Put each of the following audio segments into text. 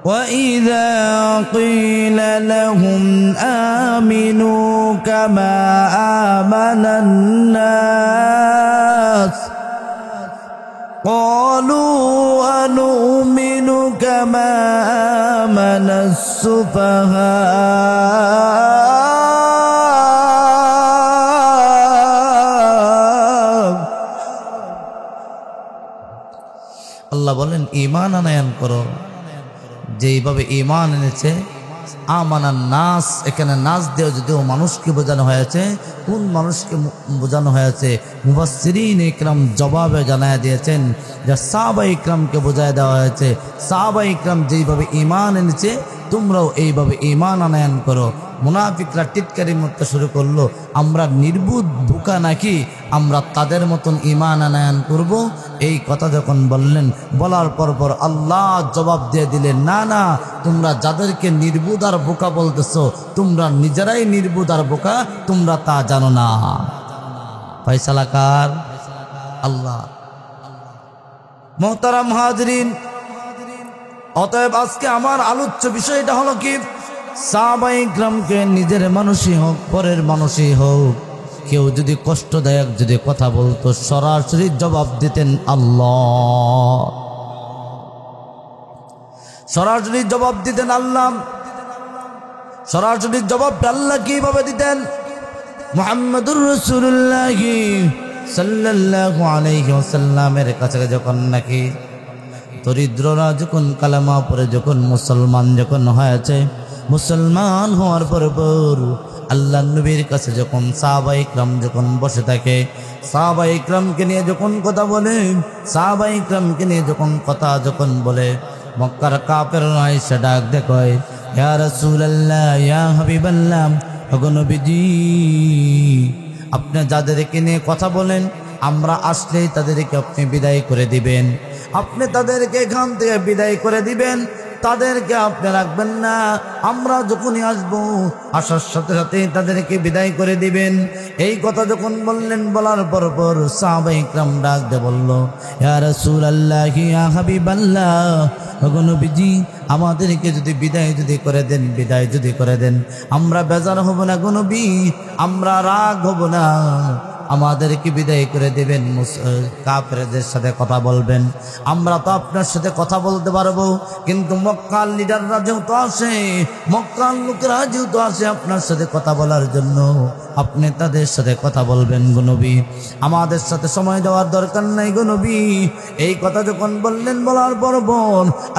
وإذا قيل لهم آمنوا كما آمن الناس قالوا أنؤمن كما آمن السفهاء আল্লাহ বলেন ঈমান আনয়ন করো যেইভাবে ঈমান এনেছে আমানান নাস। এখানে নাস দিয়ে যদিও মানুষকে বোঝানো হয়েছে, কোন মানুষকে বোঝানো হয়েছে মুফাসসিরিন ইকরাম জবাবে জানায় দিয়েছেন যে সাহাবা ইকরামকে বোঝায় দেওয়া হয়েছে। সাহাবা ইকরাম যেইভাবে ঈমান এনেছে তোমরাও এইভাবে ঈমান আনয়ন করো। মুনাফিকরা টিটকারি মারতে শুরু করলো, আমরা নির্বুধ বোকা নাকি আমরা তাদের মতন ঈমান আনয়ন করব? এই কথা যখন বললেন, বলার পর আল্লাহ জবাব দিয়ে দিলেন, না না, তোমরা যাদেরকে নির্বুধ আর বোকা বলতেছো তোমরা নিজেরাই নির্বুধ আর বোকা, তোমরা তা জানো না। ফয়সালা কার? আল্লাহ। মুহতারাম হাজরিন, অতএব আজকে আমার আলোচ্য বিষয়টা হলো কি, সাহাবা ইকরামকে নিজের মানুষই হোক পরের মানুষই হোক কেউ যদি কষ্টদায়ক যদি কথা বলতো সরাসরি জবাব দিতেন আল্লাহ, সরাসরি জবাব দিতেন আল্লাহ। সরাসরি জবাবটা আল্লাহ কিভাবে দিতেন? মুহাম্মদুর রাসূলুল্লাহ সাল্লাল্লাহু আলাইহি ওয়াসাল্লামের কাছে যখন নাকি দরিদ্ররা যখন কালেমা পড়ে যখন মুসলমান যখন হয়েছে, মুসলমান হওয়ার পর আল্লাহ নবীর কাছে যখন সাহাবা ইকরাম যখন বসে থাকে, সাহাবা ইকরামকে নিয়ে যখন কথা বলে, সাহাবা ইকরামকে নিয়ে যখন কথা যখন বলে, মক্কার কাফেররা এসে ডাক দেয়, ইয়া রাসূলুল্লাহ, ইয়া হাবিবাল্লাহ, ওগো নবীজি, আপনি যাদেরকে নিয়ে কথা বলেন আমরা আসলেই তাদেরকে আপনি বিদায় করে দিবেন, আপনি তাদেরকে এখান থেকে বিদায় করে দিবেন, তাদেরকে আপনি রাখবেন না, আমরা যখনই আসবো আসার সাথে সাথে তাদেরকে বিদায় করে দিবেন। এই কথা যখন বললেন, বলার পর সাহাবা ইকরাম ডাক দিয়ে বলল, ইয়া রাসূলুল্লাহ, ইয়া হাবিবাল্লাহ, ওগো নবীজি, আমাদেরকে যদি বিদায় যদি করে দেন, বিদায় যদি করে দেন, আমরা বেজার হব না গো নবী, আমরা রাগ হব না, আমাদেরকে বিদায় করে দেবেন, কাফেরদের সাথে কথা বলবেন, আমরা তো আপনার সাথে কথা বলতে পারবো, কিন্তু মক্কার লিডাররা যেহেতু আসে, মক্কার লোকেরা যেহেতু আসে আপনার সাথে কথা বলার জন্য, আপনি তাদের সাথে কথা বলবেন গো নবী, আমাদের সাথে সময় দেওয়ার দরকার নাই গো নবী। এই কথা যখন বললেন, বলার পর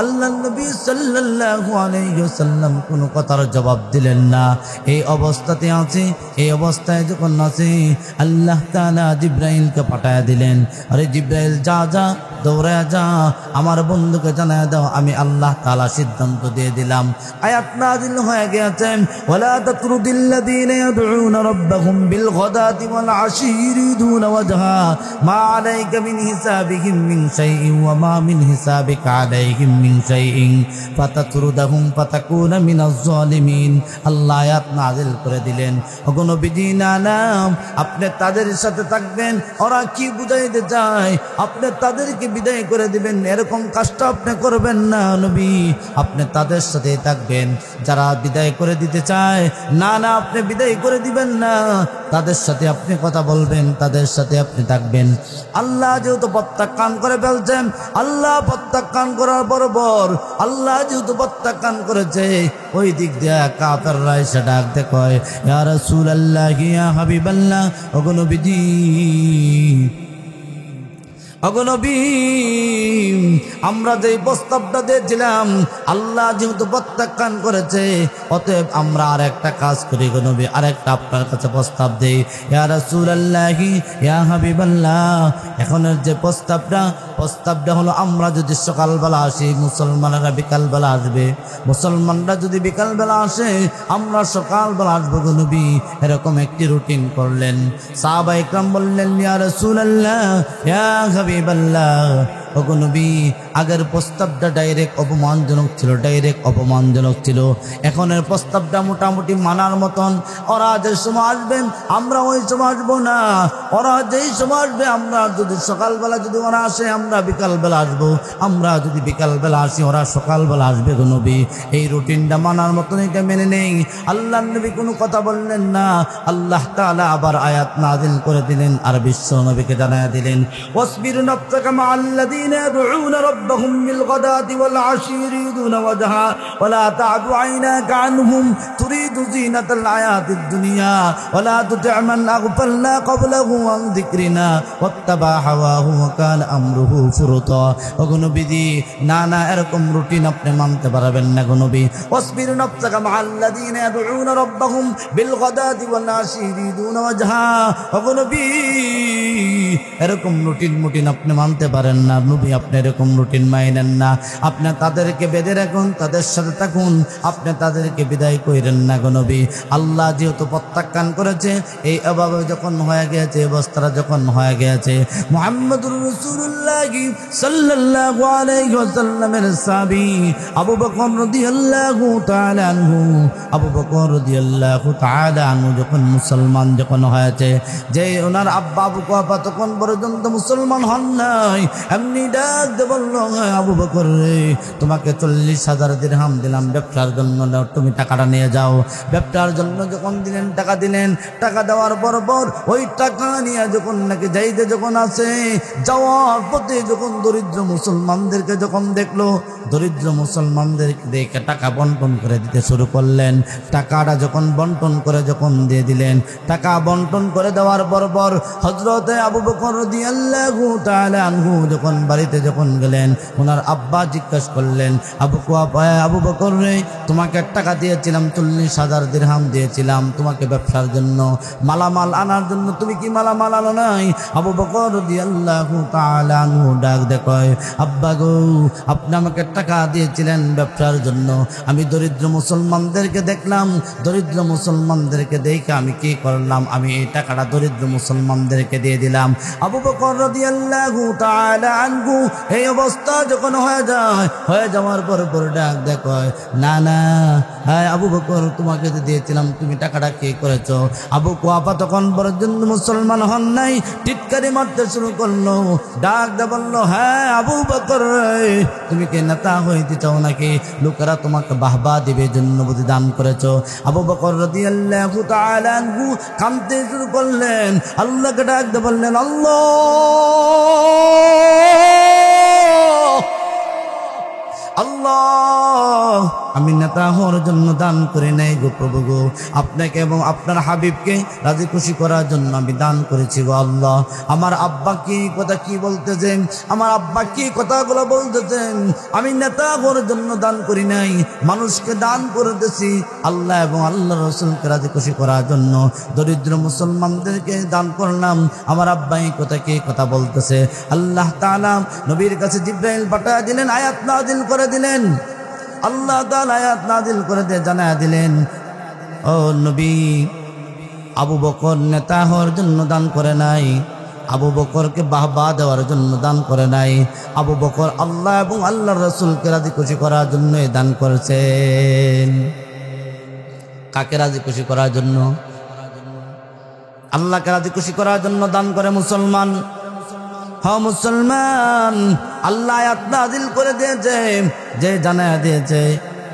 আল্লাহ নবী সাল্লাল্লাহু আলাইহি ওয়াসাল্লাম কোনো কথার জবাব দিলেন না। এই অবস্থাতে আছে, এই অবস্থায় যখন আছে আল্লাহ তাআলা জিবরাইলকে পাঠায় দিলেন, আরে জিবরাইল যা যা, দৌড়ে যা, আমার বন্ধুকে জানায় দাও আমি আল্লাহ তাআলা সিদ্ধান্ত দিয়ে দিলাম। আয়াত নাযিল হয়ে গেছে, ওয়ালা তাতরুদিল্লাযীনা ইয়াদউনা রাব্বাহুম বিল গাদাতি ওয়াল আশি ইউরিদুনা ওয়াজহা মা আলাইকা মিন হিসাবিহিম মিন শাইইন ওয়া মা মিন হিসাবিকা আলাইহিম মিন শাইইন ফাতাতরুদাহুম ফাতাকুনা মিনাজ জালিমিন। আল্লাহ আয়াত নাযিল করে দিলেন, ওগো নবীজি, না না, আপনি তাদের সাথে থাকবেন, ওরা কি বুঝাইতে চায় আপনি তাদেরকে বিদায় করে দিবেন, এরকম কাজটা আপনি করবেন না নবী, আপনি তাদের সাথে থাকবেন। যারা বিদায় করে দিতে চায়, না না, আপনি বিদায় করে দিবেন না, তাদের সাথে আপনি কথা বলবেন, তাদের সাথে আপনি থাকবেন। আল্লাহ যেহেতু প্রত্যাখ্যান করে ফেলছেন, আল্লাহ প্রত্যাখ্যান করার বরাবর আল্লাহ যেহেতু প্রত্যাখ্যান করেছে, ওই দিক দিয়ে কাফেররা এসে ডাক দেয়, ইয়া রাসূলুল্লাহ, ইয়া হাবিবাল্লাহ, ওগো নবীজি, ওগো নবী, আমরা যে প্রস্তাবটা দিয়েছিলাম আল্লাহ যেহেতু প্রত্যাখ্যান করেছে, অতএব আমরা আর একটা কাজ করি গো নবী, আরেকটা আপনার কাছে প্রস্তাব দেই, ইয়া রাসূলুল্লাহ, ইয়া হাবিবাল্লাহ। এখনের যে প্রস্তাবটা হলো, আমরা যদি সকালবেলা আসি, মুসলমানেরা বিকালবেলা আসবে, মুসলমানরা যদি বিকালবেলা আসে, আমরা সকালবেলা আসবো গো নবী, এরকম একটি রুটিন করলেন। সাহাবা ইকরাম বললেন, ইয়া রাসূলুল্লাহ, ইয়া হাবিবাল্লাহ, ওগো নবী, আগের প্রস্তাবটা ডাইরেক্ট অপমানজনক ছিল, ডাইরেক্ট অপমানজনক ছিল। এখনের প্রস্তাবটা মোটামুটি মানার মতন। ওরা যে সময় আসবেন আমরা ওই সময় আসবো না, ওরা যেই সময় আসবে আমরা যদি সকালবেলা যদি ওরা আসে আমরা বিকালবেলা আসবো, আমরা যদি বিকালবেলা আসি ওরা সকালবেলা আসবে গো নবী। এই রুটিনটা মানার মতন, এটা মেনে নেই। আল্লাহ নবী কোনো কথা বললেন না। আল্লাহ তাআলা আবার আয়াত নাযিল করে দিলেন আর বিশ্ব নবীকে জানায়া দিলেন, ওয়াসবির নাফসাকা মা'আল্লাযীনা ইয়াদউনা রাব্বাহুম বিল গাদাতি ওয়াল আশি ইউরিদুনা ওয়াজহা ওয়া লা তা'দু আইনাকা আনহুম তুরিদু যিনাতাল হায়াতিদ দুনিয়া ওয়া লা তুতি' মান আগফালনা ক্বাবলাহু আন যিকরিনা ওয়াত্তাবা হাওয়াহু ওয়া কানা আমরুহু ফুরতা। ওগো নবীজি, না না, এরকম রুটিন আপনি মানতে পারবেন না গো নবী। ওয়াসবির নাফসাকা মা'আল্লাযীনা ইয়াদউনা রাব্বাহুম বিল গাদাতি ওয়াল আশি ইউরিদুনা ওয়াজহা। ওগো নবী, এরকম রুটিন আপনি মানতে পারেন না নবী, আপনি এরকম রুটিন মানেন না। আপনি তাদেরকে বেঁধে রাখুন, তাদের সাথে থাকুন, আপনি তাদেরকে বিদায় কইরেন না গো নবী। আল্লাহ যেহেতু প্রত্যাখ্যান করেছে, এই অভাবে যখন হয়ে গিয়েছে, অবস্থাটা যখন হয়ে গিয়েছে, মুহাম্মদুর রাসূলুল্লাহ সাল্লাল্লাহু আলাইহি ওয়াসাল্লামের সাহাবী আবু বকর রাদিয়াল্লাহু তাআলা আনহু, আবু বকর রাদিয়াল্লাহু তাআলা আনহু যখন মুসলমান যখন হয়েছে, যে ওনার আব্বা আবু কুহাফা তখন পর্যন্ত মুসলমান হন নাই, এমনি ডাক দিয়ে বলল, আবু বকর রে, তোমাকে 40,000 দিরহাম দিলাম ব্যবসার জন্য, তুমি টাকাটা নিয়ে যাও। ব্যবসার জন্য যখন দিলেন, টাকা দিলেন, টাকা দেওয়ার পর ওই টাকা নিয়ে যখন নাকি যাইতে যখন আসে, যাওয়ার পথে যখন দরিদ্র মুসলমানদেরকে যখন দেখলো, দরিদ্র মুসলমানদেরকে দেখে টাকা বন্টন করে দিতে শুরু করলেন। টাকাটা যখন বন্টন করে যখন দিয়ে দিলেন, টাকা বন্টন করে দেওয়ার পর হযরতে আবু বকর রাদিয়াল্লাহু তাআলা আনহু যখন বাড়িতে যখন গেলেন, ওনার আব্বা জিজ্ঞাসা করলেন, আবু বকর রে, তোমাকে টাকা দিয়েছিলাম, 40,000 দিরহাম দিয়েছিলাম তোমাকে ব্যবসার জন্য, মালামাল আনার জন্য, তুমি কি মালামাল আনো নাই? আবু বকর রাদিয়াল্লাহু তাআলা আনহু ডাক দেয়, আব্বা গো, আপনি আমাকে টাকা দিয়েছিলেন ব্যবসার জন্য, আমি দরিদ্র মুসলমানদেরকে দেখলাম, দরিদ্র মুসলমানদেরকে দেখে আমি কি করলাম, আমি এই টাকাটা দরিদ্র মুসলমানদেরকে দিয়ে দিলাম। আবু বকর রাদিয়াল্লাহু তাআলা আনহু এই অবস্থা যখন হয়ে যায়, হয়ে যাওয়ার পর ডাক দেয়, না না, হ্যাঁ আবু বকর, তোমাকে তো দিয়েছিলাম, তুমি টাকাটা কি করেছো? আবু কুহাফা তখন পর্যন্ত মুসলমান হন নাই, টিটকারি মারতে শুরু করলো, ডাক দে বলল, হ্যাঁ আবু বকর, তুমি কি নেতা হইতে চাও নাকি? লোকেরা তোমাকে বাহবা দিবে জন্য বুঝি দান করেছো? আবু বকর রাদিয়াল্লাহু তাআলা আনহু কাঁদতে শুরু করলেন, আল্লাহকে ডাক দে বললেন, আল্লাহ, আল্লাহ, আমি নেতা হওয়ার জন্য দান করে নাই গো প্রভু গো, আপনাকে এবং আপনার হাবিবকে রাজি খুশি করার জন্য আমি দান করেছি গো আল্লাহ। আমার আব্বা কি কথা কি বলতেছেন, আমার আব্বা কি কথাগুলো বলতেছেন, আমি নেতা হওয়ার জন্য দান করি নাই, মানুষকে দান করতেছি আল্লাহ এবং আল্লাহ রাসূলকে রাজি খুশি করার জন্য, দরিদ্র মুসলমানদেরকে দান করলাম। আমার আব্বা এই কথা কি কথা বলতেছে? আল্লাহ তাআলা নবীর কাছে জিবরাইল পাঠিয়ে দিলেন, আয়াত নাযিল করে দিলেন। আল্লাহ তাআলা আয়াত নাযিল করে দিয়ে জানায়া দিলেন, ও নবী, আবু বকর নেতা হওয়ার জন্য দান করে নাই, আবু বকরকে বাহবা দেওয়ার জন্য দান করে নাই, আবু বকর আল্লাহ এবং আল্লাহর রাসূলকে রাজি খুশি করার জন্য দান করেছেন। কাকে রাজি খুশি করার জন্য? আল্লাহকে রাজি খুশি করার জন্য দান করে মুসলমান। হ্যাঁ মুসলমান, আল্লাহ আয়াত নাযিল করে দিয়েছে, যে জানায়া দিয়েছে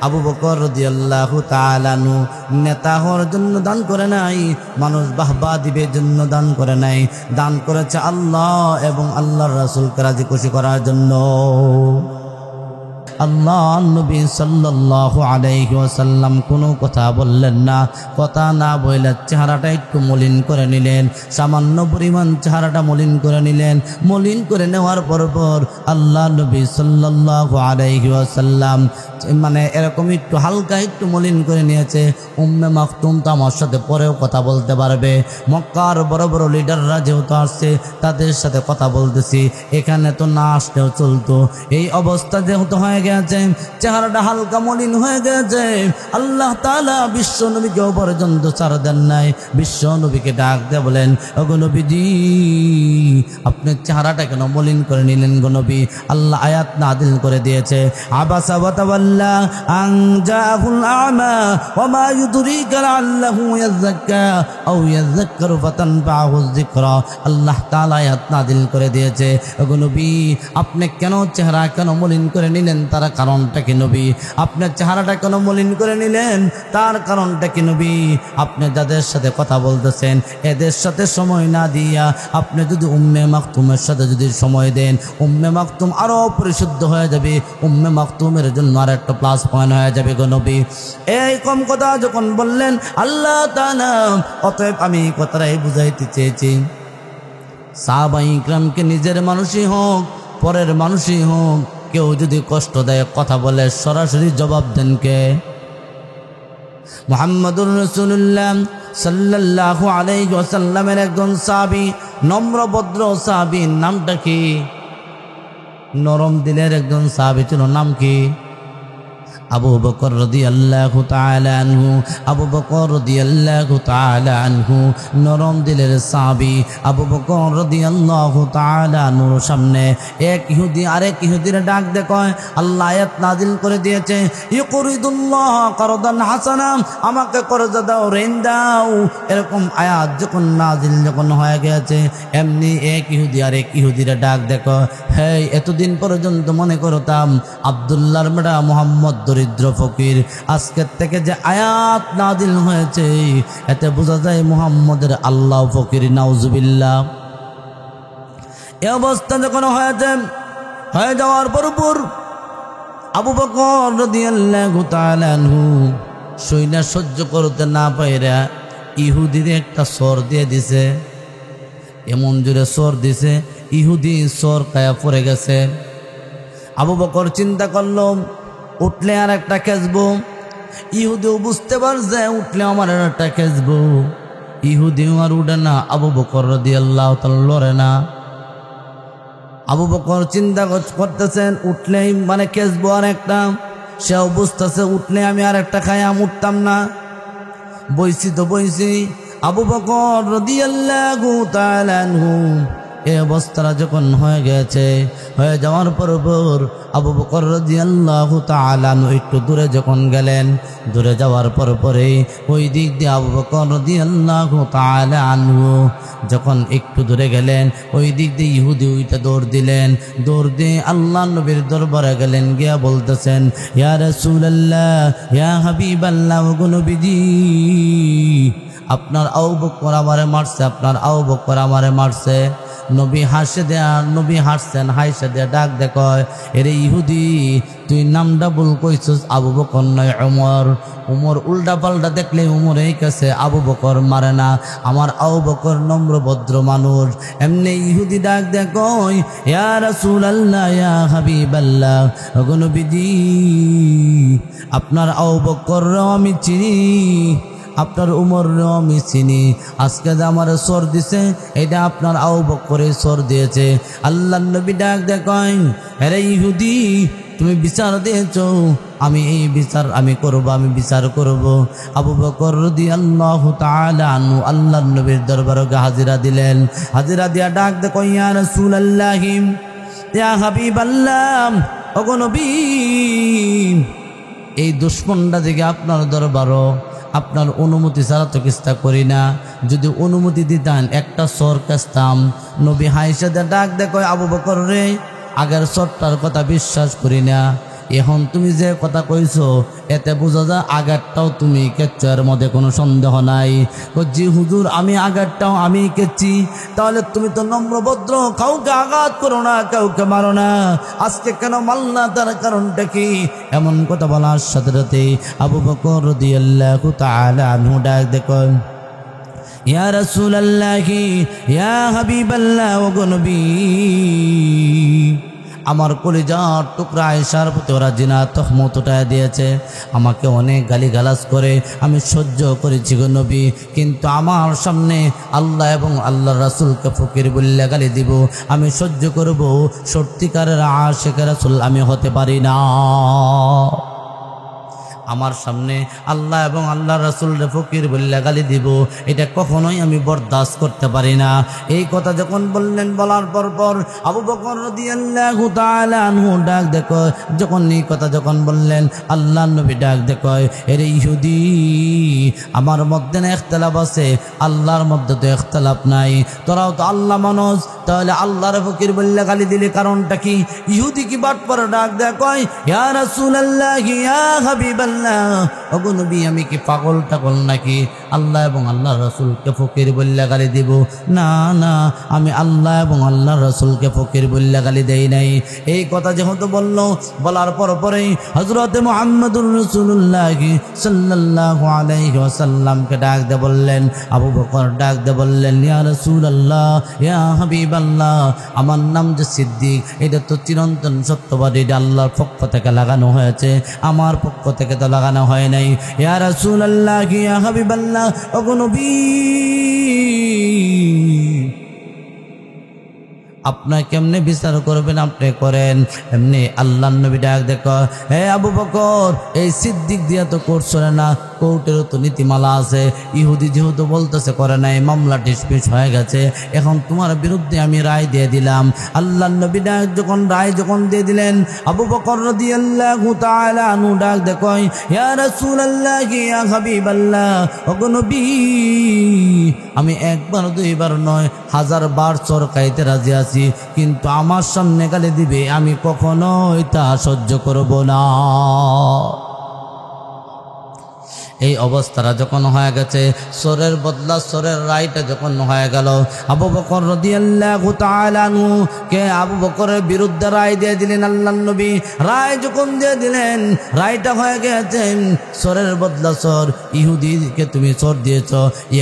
আবু বকর রাদিয়াল্লাহু তাআলা আনহু নেতা হওয়ার জন্য দান করে নাই, মানুষ বাহবা দিবে জন্য দান করে নাই, দান করেছে আল্লাহ এবং আল্লাহর রাসূলকে রাজি খুশি করার জন্য। আল্লাহ নবী সাল্লাল্লাহু আলাইহি ওয়াসাল্লাম কোনো কথা বললেন না, কথা না বলে চেহারাটা একটু মলিন করে নিলেন, সামান্য পরিমাণ চেহারাটা মলিন করে নিলেন। মলিন করে নেওয়ার পর আল্লাহ নবী সাল্লাল্লাহু আলাইহি ওয়াসাল্লাম মানে এরকম একটু হালকা একটু মলিন করে নিয়েছে। উম্মে মাকতুম তো আমার সাথে পরেও কথা বলতে পারবে, মক্কার বড় বড় লিডাররা যেহেতু আসছে তাদের সাথে কথা বলতেছি, এখানে তো না আসলেও চলতো। এই অবস্থা যেহেতু হয়ে গেছে, চেহারাটা হালকা মলিন হয়ে গেছে। আল্লাহ তাআলা বিশ্ব নবীকে পর্যন্ত ছাড় দেন নাই। বিশ্ব নবীকে ডাক দিয়ে বলেন, ওগো নবীজি, আপনার চেহারাটা কেন মলিন করে নিলেন গো নবী? আল্লাহ আয়াত নাযিল করে দিয়েছে, আবাসা ওয়া তাওয়াল্লা আন জাআহুল আ'মা ওয়া মা ইউদরিকা লাআল্লাহু ইয়াযাক্কা আও ইয়াযাক্কারু ফাতানফাহুয যিকরা। আল্লাহ তাআলা আয়াত নাযিল করে দিয়েছে, ওগো নবী, আপনি কেন চেহারা কেন মলিন করে নিলেন, তার কারণটা কি নবী? আপনার চেহারাটা কেন মলিন করে নিলেন, তার কারণটা কি নবী? আপনি যাদের সাথে কথা বলতেছেন এদের সাথে সময় না দিয়া আপনি যদি উম্মে মাকতুমের সাথে যদি সময় দেন, উম্মে মাকতুম আরো পরিশুদ্ধ হয়ে যাবে, উম্মে মাকতুমের জন্য আর একটা প্লাস পয়েন্ট হয়ে যাবে গো নবী। এই কম কথা যখন বললেন আল্লাহ তাআলা, অতএব আমি কথাটাই বুঝাইতে চেয়েছি, সাহাবায়ে ইকরামকে নিজের মানুষই হোক পরের মানুষই হোক, কেউ যদি কষ্টদায়ক কথা বলে সরাসরি জবাব দেন কে? মুহাম্মদুর রাসূলুল্লাহ সাল্লাল্লাহু আলাইহি ওয়াসাল্লামের একজন সাহাবী, নম্র ভদ্র সাহাবী, নামটা কি? নরম দিলের একজন সাহাবী ছিল, নাম কি? আবু বকর রাদিয়াল্লাহু তাআলা আনহু। আবু বকর রাদিয়াল্লাহু তাআলা আনহু নরম দিলের সাহাবী। আবু বকর রাদিয়াল্লাহু তাআলা আনহুর সামনে এক ইহুদি আরেক ইহুদির ডাক দিয়ে কয়, আল্লাহ আয়াত নাযিল করে দিয়েছে, ইউকরিদুল্লাহ কারদান হাসানা, আমাকে কর্জ দাও, ঋণ দাও। এরকম আয়াত যখন নাযিল যখন হয়ে গেছে, এমনি এক ইহুদি আরেক ইহুদির ডাক দেখো, হে, এতদিন পর্যন্ত মনে করতাম আব্দুল্লাহর বেটা মুহাম্মদ দরিদ্র ফকির, আজকের থেকে যে আয়াত নাযিল হয়েছে এতে বোঝা যায় মুহাম্মদের আল্লাহ ফকির, নাউজুবিল্লাহ। এই অবস্থা যখন হয়ে যাওয়ার পর আবু বকর রাদিয়াল্লাহু তাআলা আনহু সৈন্য সহ্য করতে না পাইরা ইহুদির একটা সর দিয়ে দিছে, এমন জোরে সর দিছে ইহুদি সর কায়া পড়ে গেছে। আবু বকর চিন্তা করলো, উঠলে আর একটা খেসবো। ইহুদিও বুঝতে পারছে উঠলে আমার আর একটা খেসবো। ইহুদিও আর উঠে না, আবু বকর রাদিয়াল্লাহু তাআলা লড়ে না। আবু বকর চিন্তা করতেছেন উঠলেই মানে খেসবো আর একটা, সেও বুঝতেছে উঠলে আমি আর একটা খাইয়াম, উঠতাম না। বইছি তো বইছি। আবু বকর রাদিয়াল্লাহু তাআলা আনহু এই অবস্থাটা যখন হয়ে গেছে, হয়ে যাওয়ার পর আবু বকর রাদিয়াল্লাহু তাআলা আনহু একটু দূরে যখন গেলেন, দূরে যাওয়ার পরে ওই দিক দিয়ে আবু বকর রাদিয়াল্লাহু তাআলা আনহু যখন একটু দূরে গেলেন, ওই দিক দিয়ে ইহুদি ওইটা দৌড় দিলেন। দৌড় দিয়ে আল্লাহ নবীর দরবারে গেলেন, গিয়া বলতেছেন, ইয়া রাসূলুল্লাহ, ইয়া হাবিবাল্লাহ, ওগো নবীজি, আপনার আবু বকর আমারে মারছে, আপনার আবু বকর আমারে মারছে। নবী হাসছেন, হাসে দেয়া ডাক দেখয়, এরে ইহুদি, তুই নামটা ভুল কইছস, আবু বকর নয় ওমর। ওমর উল্টা পাল্টা দেখলে ওমর এই কাছে, আবু বকর মারে না, আমার আবু বকর নম্র ভদ্র মানুষ। এমনি ইহুদি ডাক দেখয়, ইয়া রাসূলুল্লাহ, ইয়া হাবিবাল্লাহ, ওগো নবীজি, আপনার আবু বকরও আমি চিনি, আপনার উমরও আমি চিনি। আজকে যে আমার সর দিছে এটা আপনার আবু বকরের সর দিয়েছে। আল্লাহর নবী ডাক দেখেন, আরে ইহুদি, তুমি বিচার দিয়েছ, আমি এই বিচার আমি করব, আমি বিচার করব। আবু বকর রাদিয়াল্লাহু তাআলা আনহু আল্লাহর নবীর দরবারে হাজিরা দিলেন। হাজিরা দিয়া ডাক দেখো, ইয়া রাসূলুল্লাহ, ইয়া হাবিবাল্লাহ, ওগো নবী, এই দুশমনটা থেকে আপনার দরবারও আপনার অনুমতি ছাড়া তো কিস্তা করি না, যদি অনুমতি দিতেন একটা সর কাস্তাম। নবী হাইসা ডাক দেখো, আবু বকর রে, আগের সরটার কথা বিশ্বাস করি না, এখন তুমি যে কথা কইছো এতে বোঝা যায় আগেরটাও তুমি কেচ্ছ, এর মধ্যে কোনো সন্দেহ নাই। জি হুজুর, আমি আগেরটাও আমি কেচ্ছি। তাহলে তুমি তো নম্রভদ্র, কাউকে আঘাত করো না, কাউকে মারো না, আজকে কেন মারলা, তার কারণটা কি? এমন কথা বলার সাথে সাথে আবু বকর রাদিয়াল্লাহু তাআলা আনহু ডাক দেখো, ইয়া রাসূলুল্লাহ, ইয়া হাবিবাল্লাহ, ওগো নবী, আমার কলিজার টুকরা আয়েশার প্রতি ওরা জিনা তহমত উঠায় দিয়েছে, আমাকে অনেক গালিগালাজ করে আমি সহ্য করেছি গো নবী, কিন্তু আমার সামনে আল্লাহ এবং আল্লাহর রাসূলকে ফকির বললে গালি দিব, আমি সহ্য করব? সত্যিকারের আশিক রাসূল আমি হতে পারি না। আমার সামনে আল্লাহ এবং আল্লাহর রাসূলকে ফকির বললে গালি দিব, এটা কখনোই আমি বরদাস্ত করতে পারি না। এই কথা যখন বললেন, বলার পর আবু বকর রাদিয়াল্লাহু তাআলা আনহু ডাক দেখো, যখন এই কথা যখন বললেন, আল্লাহর নবী ডাক দেখো, এরে ইহুদি, আমার মধ্যে না ইখতিলাফ আছে, আল্লাহর মধ্যে তো ইখতিলাফ নাই, তোরাও তো আল্লাহ মানুষ, তাহলে আল্লাহর ফকির বললে গালি দিলে কারণটা কি? ইহুদি কি বাটপার ডাক দেখো, ইয়া রাসূলুল্লাহ ইয়া হাবিবাল্লাহ, ওগো নবী আমি কি পাগল টাগল নাকি আল্লাহ এবং আল্লাহর রাসূলকে ফকির বললে গালি দিব? না না, আমি আল্লাহ এবং আল্লাহর রাসূলকে ফকির বললে গালি দেই নাই। এই কথা যেহেতু বলল, বলার পরেই হযরতে মুহাম্মদুর রাসূলুল্লাহ সাল্লাল্লাহু আলাইহি ওয়াসাল্লামকে ডাক দিয়ে বললেন, আবু বকর ডাক দিয়ে বললেন, ইয়া রাসূলুল্লাহ ইয়া হাবিবাল্লাহ, আমার নাম যে সিদ্দিক, এটা তো চিরন্তন সত্যবাদী, এটা আল্লাহর পক্ষ থেকে লাগানো হয়েছে, আমার পক্ষ থেকে তো লাগানো হয় নাই। ইয়া রাসূলুল্লাহ ইয়া হাবিবাল্লাহ, ওগো নবী আপনার কেমনে বিচার করবেন আপনি করেন। এমনি আল্লাহর নবী ডাক দেখো, হে আবু বকর, এই সিদ্দিক দিয়া তো করছো না, কোর্টেরও তো নীতিমালা আছে, ইহুদি যেহেতু বলতেছে করে নাই, মামলা ডিসমিস হয়ে গেছে, এখন তোমার বিরুদ্ধে আমি রায় দিয়ে দিলাম। আল্লাহর নবী ডাক যখন রায় যখন দিয়ে দিলেন, আবু বকর রাদিয়াল্লাহু তাআলা আনহু ডাক দেখো, ইয়া রাসূলুল্লাহ ইয়া হাবিবাল্লাহ, ওগো নবী আমি একবার দুইবার নয়, 1000 বার চরকাইতে রাজি আছি, কিন্তু আমার সামনে গালি দিবে, আমি কখনোই তা সহ্য করব না। এই অবস্থাটা যখন হয়ে গেছে, সরের বদলা সরের রায়টা যখন হয়ে গেল, আবু বকর রাদিয়াল্লাহু তাআলা আনহু কে আবু বকরের বিরুদ্ধে রায় দিয়ে দিলেন আল্লাহর নবী। রায় যখন দিয়ে দিলেন, রায়টা হয়ে গেছে সরের বদলা সর, ইহুদিকে তুমি সর দিয়েছ,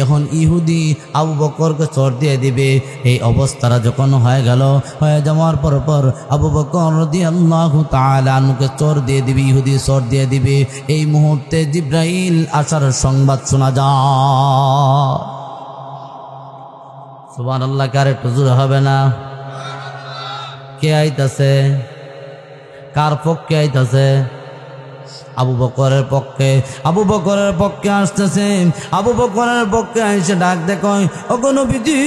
এখন ইহুদি আবু বকরকে সর দিয়ে দিবে। এই অবস্থাটা যখন হয়ে গেল, হয়ে যাওয়ার পর আবু বকর রাদিয়াল্লাহু তাআলা আনহুকে সর দিয়ে দিবে, ইহুদি সর দিয়ে দিবে। এই মুহূর্তে জিবরাইল আসার সংবাদ শোনা যায়। সুবহানাল্লাহ, কার একটু জোরে হবে না? কে আইতাছে? কার পক্ষে আইতাছে? আবু বকরের পক্ষে। আবু বকরের পক্ষে আসতেছে, আবু বকরের পক্ষে এসে ডাক দেখো, ওগো নবীজি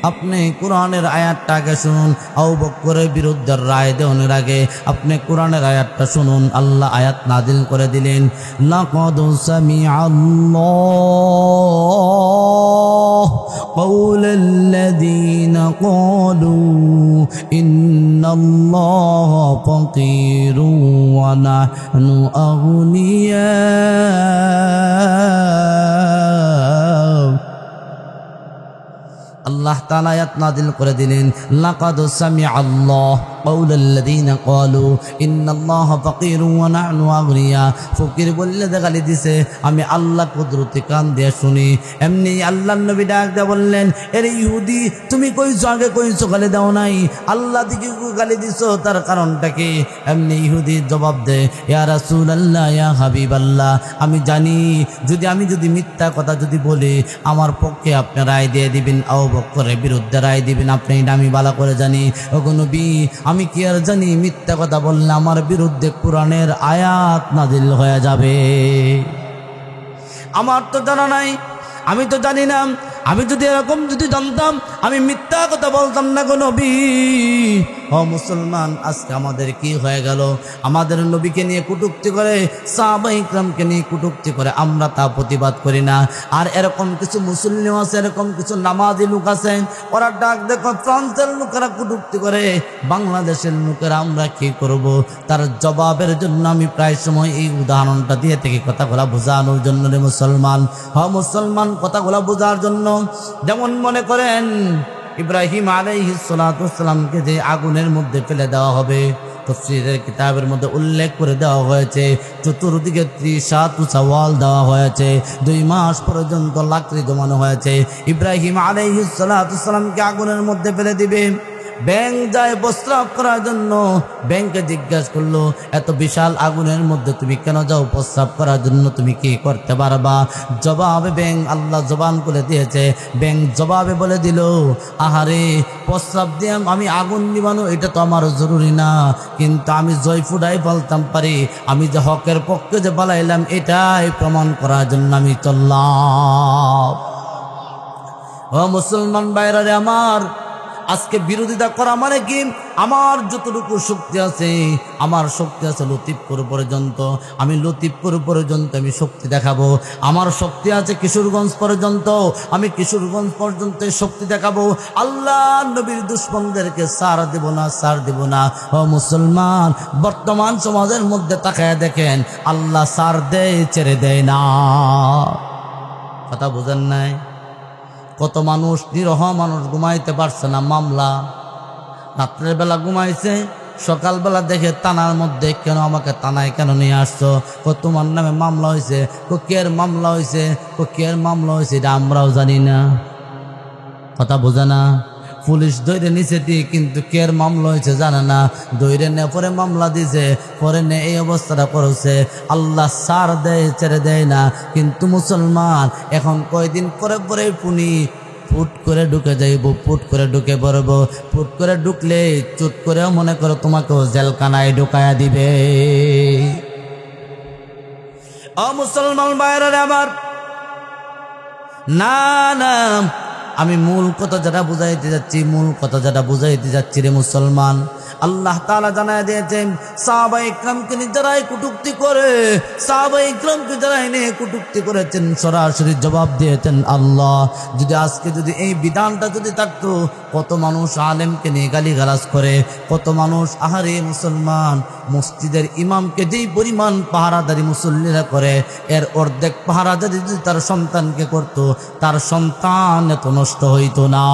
আপনি কোরআনের আয়াতটাকে শুনুন। আবু বকরের বিরুদ্ধে রায় দেওয়ার আগে আপনি কোরআনের আয়াতটা শুনুন। আল্লাহ আয়াত নাজিল করে দিলেন, লাকাদ সামিআল্লাহু কাওলাল্লাযীনা ক্বালু ইন্নাল্লাহা ফাকীরুন ওয়া নাহনু আগনিয়া। আল্লাহ তাআলা আয়াত নাযিল করে দিলেন, লাকাদ সামিআল্লাহু কাওলাল্লাযীনা ক্বালু ইন্নাল্লাহা ফাকীরুন ওয়া নাহনু আগনিয়া। ফকির বললে গালি দিছে, আমি আল্লাহ কুদরতি কান দিয়ে শুনি। এমনি আল্লাহর নবী ডাক দিয়ে বললেন, এরে ইহুদি তুমি কইছো, আগে কইছো গালি দাও নাই, আল্লাহ দিকে গালি দিছো, তার কারণটা কি? এমনি ইহুদি জবাব দেয়, ইয়া রাসূলুল্লাহ ইয়া হাবিবাল্লাহ, আমি জানি আমি যদি মিথ্যা কথা যদি বলি, আমার পক্ষে আপনি রায় দিয়ে দিবেন, আবু বকরের বিরুদ্ধে রায় দিবেন, আপনি এটা আমি ভালো করে জানি। ওগো নবী আমি কি আর জানি মিথ্যা কথা বললে আমার বিরুদ্ধে কোরআনের আয়াত নাজিল হয়ে যাবে? আমার তো জানা নাই, আমি তো জানি না। আমি যদি এরকম যদি জানতাম আমি মিথ্যা কথা বলতাম না গো নবী। ও মুসলমান, আজকে আমাদের কি হয়ে গেল? আমাদের নবীকে নিয়ে কটূক্তি করে, সাহাবা ইকরামকে নিয়ে কটূক্তি করে, আমরা তা প্রতিবাদ করি না। আর এরকম কিছু মুসলিম আছে, এরকম কিছু নামাজি লোক আছে, ওরা ডাক দেখো ফ্রান্সের লোকেরা কটূক্তি করে, বাংলাদেশের লোকেরা আমরা কি করব? তার জবাবের জন্য আমি প্রায় সময় এই উদাহরণটা দিয়ে থেকে কথাগুলা বোঝানোর জন্য রে মুসলমান, মুসলমান কথাগুলা বোঝার জন্য। যেমন মনে করেন ইব্রাহিম আলাইহিস সালাতু ওয়াস সালামকে যে আগুনের মধ্যে ফেলে দেওয়া হবে, তাফসীরের কিতাবের মধ্যে উল্লেখ করে দেওয়া হয়েছে, চতুর্দিকে 30 উঁচা ওয়াল দেওয়া হয়েছে, 2 মাস পর্যন্ত লাকড়ি জমানো হয়েছে। ইব্রাহিম আলাইহিস সালাতু ওয়াস সালামকে আগুনের মধ্যে ফেলে দিবে। ব্যাঙ যায় প্রস্রাব করার জন্য। ব্যাঙকে জিজ্ঞাসা করলো, এত বিশাল আগুনের মধ্যে তুমি কেন যাও প্রস্রাব করার জন্য? তুমি কি করতে পারবা? জবাবে ব্যাঙ, আল্লাহ জবান করে দিয়েছে, ব্যাঙ জবাবে বলে দিল, আহারে, প্রস্রাব দিয়ে আমি আগুন নিবানো এটা তো আমার জরুরি না, কিন্তু আমি জয় ফুটাই বলতাম পারি। আমি যে হকের পক্ষে যে বলাইলাম এটাই প্রমাণ করার জন্য আমি চললাম। ও মুসলমান ভাইরা রে আমার, আজকে বিরোধিতা করা মানে কি? আমার যতটুকু শক্তি আছে, আমার শক্তি আছে লতিফপুর পর্যন্ত, আমি লতিফপুর পর্যন্ত আমি শক্তি দেখাবো। আমার শক্তি আছে কিশোরগঞ্জ পর্যন্ত, আমি কিশোরগঞ্জ পর্যন্ত শক্তি দেখাবো। আল্লাহ নবীর দুশ্মনদেরকে সার দেব না, সার দেব না। ও মুসলমান, বর্তমান সমাজের মধ্যে তাকায় দেখেন, আল্লাহ সার দেয়, ছেড়ে দেয় না। কথা বোঝেন নাই? কত মানুষ, নিরহ মানুষ ঘুমাইতে পারছে না, মামলা। রাত্রের বেলা ঘুমাইছে, সকালবেলা দেখে থানার মধ্যে, কেন আমাকে থানায় কেন নিয়ে আসছো? তোমার নামে মামলা হয়েছে। কের মামলা হয়েছে? কের মামলা হয়েছে এটা আমরাও জানি না। কথা বোঝে না? পুলিশ ধৈর্য নিচে দিয়ে, কিন্তু কের মামলা হয়েছে জানে না। ধৈর্য নে পরে মামলা দিছে, পরে নে এই অবস্থাটা করেছে। আল্লাহ সার দেয়, ছেড়ে দেয় না। কিন্তু মুসলমান এখন কয়দিন পরে পরে পুনি ফুট করে ঢুকে যাইব, ফুট করে ঢুকে পড়ব। ফুট করে ঢুকলে চুট করে মনে করো তোমাকেও জেলখানায় ঢুকায়া দিবে। ও মুসলমান ভাইরা আমার, না না, আমি মূল কথা যেটা বুঝাইতে যাচ্ছি, মূল কথা যেটা বুঝাইতে যাচ্ছি রে মুসলমান, আল্লাহ তাআলা জানায় দিয়েছেন, সাহাবায়ে ইকরামকে যারাই কটূক্তি করে, সাহাবায়ে ইকরামকে যারা এনে কটূক্তি করেছেন, সরাসরি জবাব দিয়েছেন আল্লাহ। যদি আজকে যদি এই বিধানটা যদি থাকতো, কত মানুষ আলেমকে নিয়ে গালিগালাজ করে, কত মানুষ, আহারে মুসলমান, মসজিদের ইমামকে যেই পরিমাণ পাহারাদারি মুসল্লিরা করে, এর অর্ধেক পাহারাদারি যদি তার সন্তানকে করত, তার সন্তান এত নষ্ট হইত না।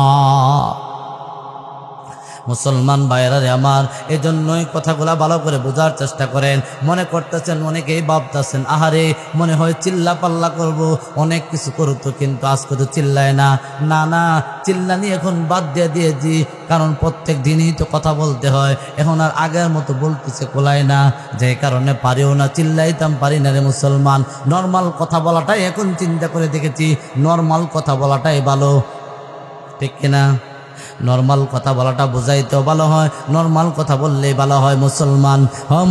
মুসলমান ভাইরা রে আমার, এজন্যই কথাগুলা ভালো করে বোঝার চেষ্টা করেন। মনে করতেছেন, অনেকেই ভাবতেছেন, আহারে মনে হয় চিল্লা পাল্লা করব, অনেক কিছু করতো, কিন্তু আজকে তো চিল্লায় না। না না, চিল্লানি এখন বাদ দিয়ে দিয়েছি, কারণ প্রত্যেক দিনই তো কথা বলতে হয়। এখন আর আগের মতো বলতেছে কোলায় না, যে কারণে পারিও না, চিল্লাইতাম পারি না রে মুসলমান। নর্মাল কথা বলাটাই এখন চিন্তা করে দেখেছি, নর্মাল কথা বলাটাই ভালো, ঠিক কিনা? নর্মাল কথা বলাটা বোঝাইতেও ভালো হয়, নর্মাল কথা বললেই ভালো হয় মুসলমান।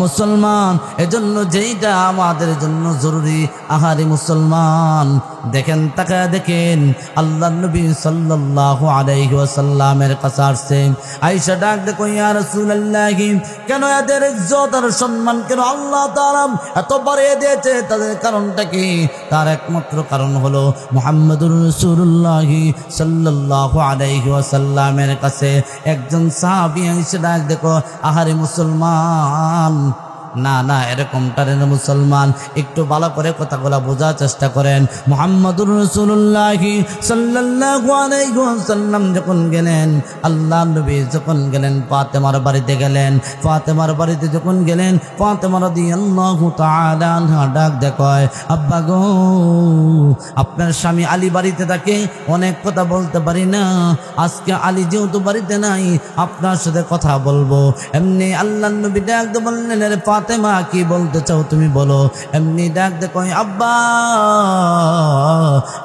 মুসলমান, এজন্য যেইটা আমাদের জন্য জরুরি, আহারে মুসলমান, দেখেন, তাকায় দেখেন, আল্লাহ নবী সাল্লাল্লাহু আলাইহি ওয়াসাল্লামের কাছে আসছে আয়েশা, ডাক দেখো, ইয়া রাসূলুল্লাহ, কেন এদের ইজ্জত আর সম্মান কেন আল্লাহ তাআলা এত বাড়িয়ে দিয়েছে? তাদের কারণটা কি? তার একমাত্র কারণ হলো মুহাম্মদুর রাসূলুল্লাহ সাল্লাল্লাহু আলাইহি ওয়াসাল্লামের কাছে একজন সাহাবী এসে ডাক দেখো, আহারে মুসলমান, না না, এরকমটা রে মুসলমান, একটু ভালো করে কথাগুলো বোঝার চেষ্টা করেন। মুহাম্মদুর রাসূলুল্লাহ সাল্লাল্লাহু আলাইহি ওয়াসাল্লাম যখন গেলেন, আল্লাহ নবী যখন গেলেন ফাতেমার বাড়িতে গেলেন, ফাতেমার বাড়িতে যখন গেলেন, ফাতেমা রাদিয়াল্লাহু তাআলা আনহা ডাক দেখায়, আব্বা গো, আপনার স্বামী আলী বাড়িতে থাকে, অনেক কথা বলতে পারি না, আজকে আলী যেহেতু বাড়িতে নাই, আপনার সাথে কথা বলবো। এমনি আল্লাহ নবী ডাক দিয়ে বললেন, রে ফাতেমা, কি বলতে চাও তুমি বলো। এমনি ডাক দেখো, আব্বা,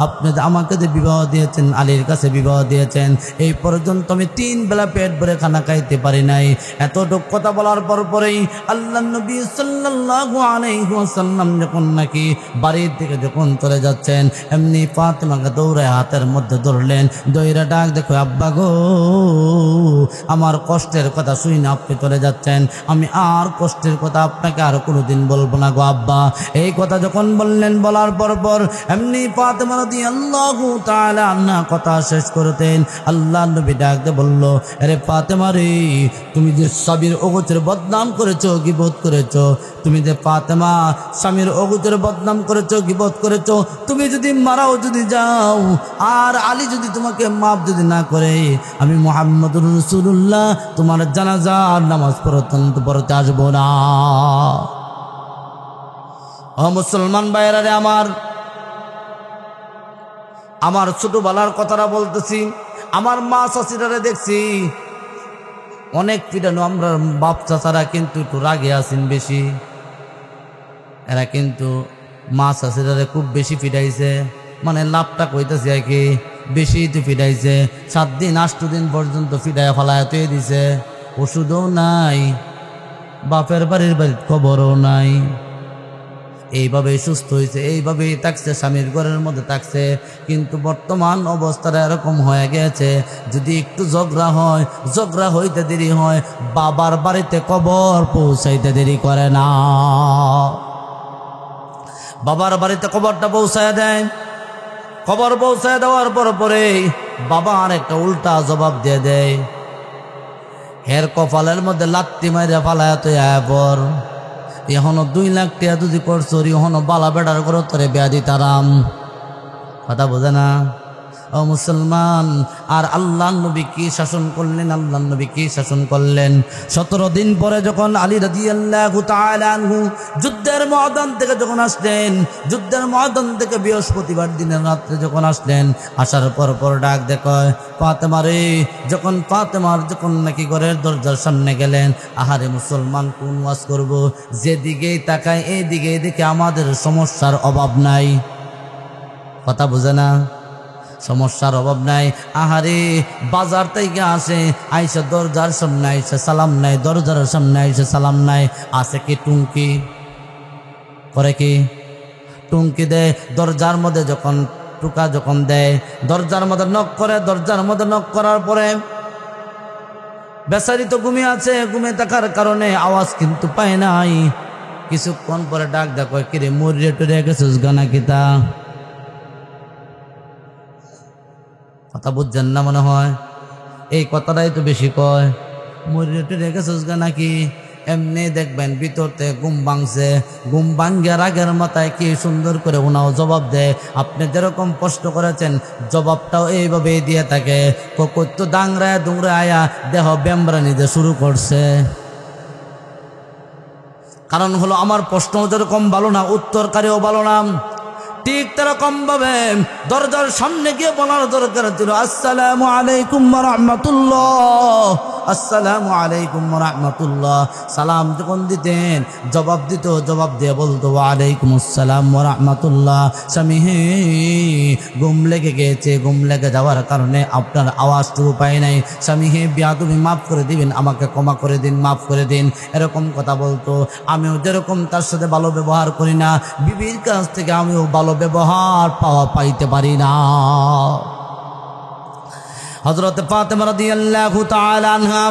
আপনি আমাকে যে বিবাহ দিয়েছেন, আলীর কাছে বিবাহ দিয়েছেন, এই পর্যন্ত আমি 3 বেলা পেট ভরে খানা খাইতে পারি নাই। এতটুক কথা বলার পরেই আল্লাহ নবী সাল্লাল্লাহু আলাইহি ওয়াসাল্লাম যখন নাকি বাড়ির থেকে যখন চলে যাচ্ছেন, এমনি ফাতেমাকে দৌড়ে হাতের মধ্যে ধরলেন, দইরা ডাক দেখো, আব্বা গো, আমার কষ্টের কথা শুনে আপনি চলে যাচ্ছেন, আমি আর কষ্টের কথা আপনাকে আর কোনোদিন বলবো না গো আব্বা। এই কথা যখন বললেন, বলার পর এমনি ফাতেমা রাদিয়াল্লাহু তাআলা আনহা কথা শেষ করতেন, আল্লাহ নবী ডাক দিয়ে বলল, আরে ফাতেমা রে, তুমি যে স্বামীর অগোচরে বদনাম করেছো, গীবত করেছো, তুমি যে ফাতেমা স্বামীর অগোচরে বদনাম করেছো, গীবত করেছো, তুমি যদি মারাও যদি যাও, আর আলী যদি তোমাকে মাফ যদি না করে, আমি মুহাম্মদুর রাসূলুল্লাহ তোমার জানাজার নামাজ পড়তে আসবো না। ও মুসলমান ভাইরা রে আমার ছোটবেলার কথাটা বলতেছি। আমার মা চাচিরারে দেখছি, অনেক পিটানো, আমরা বাপ চাচারা কিন্তু একটু রাগে আছেন বেশি, এরা কিন্তু মা চাষিরা খুব বেশি ফিটাইছে, মানে লাভটা কইতেছে আর কি, বেশি তো ফিটাইছে। 7 দিন 8 দিন পর্যন্ত ফিটাইয়া ফেলায় তুই দিছে, ওষুধও নাই, বাপের বাড়ির খবরও নাই। এইভাবে সুস্থ হয়েছে, এইভাবেই থাকছে, স্বামীর ঘরের মধ্যে থাকছে। কিন্তু বর্তমান অবস্থাটা এরকম হয়ে গেছে, যদি একটু ঝগড়া হয়, ঝগড়া হইতে দেরি হয়, বাবার বাড়িতে কবর পৌঁছাইতে দেরি করে না। বাবার বাড়িতে কবরটা পৌঁছায় দেয়, কবর পৌঁছায় দেওয়ার পরে বাবা আর একটা উল্টা জবাব দিয়ে দেয়, হের কপালের মধ্যে লাত্তি মাইরা ফালায় তুই পর, এখনো 2 লাখ টাকা যদি করছো, এখনো বালা বেটার করে তোরে বিয়া দিতারাম। কথা বোঝে না ও মুসলমান। আর আল্লাহ নবী কি শাসন করলেন, আল্লাহ নবী কি শাসন করলেন। 17 দিন পরে যখন আলী রাদিয়াল্লাহু তাআলা আনহু যুদ্ধের ময়দান থেকে যখন আসলেন, যুদ্ধের ময়দান থেকে বৃহস্পতিবার দিনের রাত্রে যখন আসলেন, আসার পর ডাক দেখায় ফাতেমা রে। যখন ফাতেমার যখন নাকি ঘরের দরজার সামনে গেলেন, আহারে মুসলমান কোন ওয়াজ করব, যেদিকেই তাকায় এই দিকে দেখে আমাদের সমস্যার অভাব নাই। কথা বোঝে না, সমস্যার অভাব নাই। আহারে বাজার থেকে আসে, আইসা দরজার সামনে আইসা সালাম নাই, দরজার সামনে আইসা সালাম নাই, আছে কি টুঙ্কি করে, কি টুঙ্কি দেয় দরজার মধ্যে, যখন টুকা যখন দেয় দরজার মধ্যে নক করে, দরজার মধ্যে নক করার পরে বেচারি তো ঘুমিয়ে আছে, ঘুমিয়ে থাকার কারণে আওয়াজ কিন্তু পায় নাই। কিছুক্ষণ পরে ডাক দেখো, কিরে মরিয়ে টুরে গেছিস গানা কিতা। কথা বুঝছেন না মনে হয়, এই কথাটাই তো বেশি কয়, মরিয়ে টুরে গেছিস গা নাকি। এমনি দেখবেন ভিতরতে ঘুম ভাঙছে, ঘুম ভাঙ্গে রাগের মাথায় কি সুন্দর করে ওনাও জবাব দেয়। আপনি যেরকম প্রশ্ন করেছেন জবাবটাও এইভাবে দিয়ে থাকে। তো ডাংরায় দুংরা আয়া দেহ ব্যামরা নিতে শুরু করছে। কারণ হলো আমার প্রশ্ন যেরকম ভালো না, উত্তরকারীও ভালো না। ঠিক তেরকম ভাবে দরজার সামনে গিয়ে বলার দরকার ছিল, আসসালামু আলাইকুম ওয়া রাহমাতুল্লাহ, আসসালামু আলাইকুম ওয়া রাহমাতুল্লাহ। সালাম যখন দিতেন জবাব দিত, জবাব দিয়ে বলতো ওয়া আলাইকুম আসসালাম ওয়া রাহমাতুল্লাহ। স্বামী হে ঘুম লেগে গেছে, ঘুম লেগে যাওয়ার কারণে আপনার আওয়াজটুকু পাই নাই। স্বামী হে বিয়া তুমি মাফ করে দিবেন, আমাকে ক্ষমা করে দিন, মাফ করে দিন, এরকম কথা বলতো। আমিও যেরকম তার সাথে ভালো ব্যবহার করি না, বিবির কাছ থেকে আমিও ভালো ব্যবহার পাইতে পারি না। হযরত ফাতেমা রাদিয়াল্লাহু তাআলা আনহা,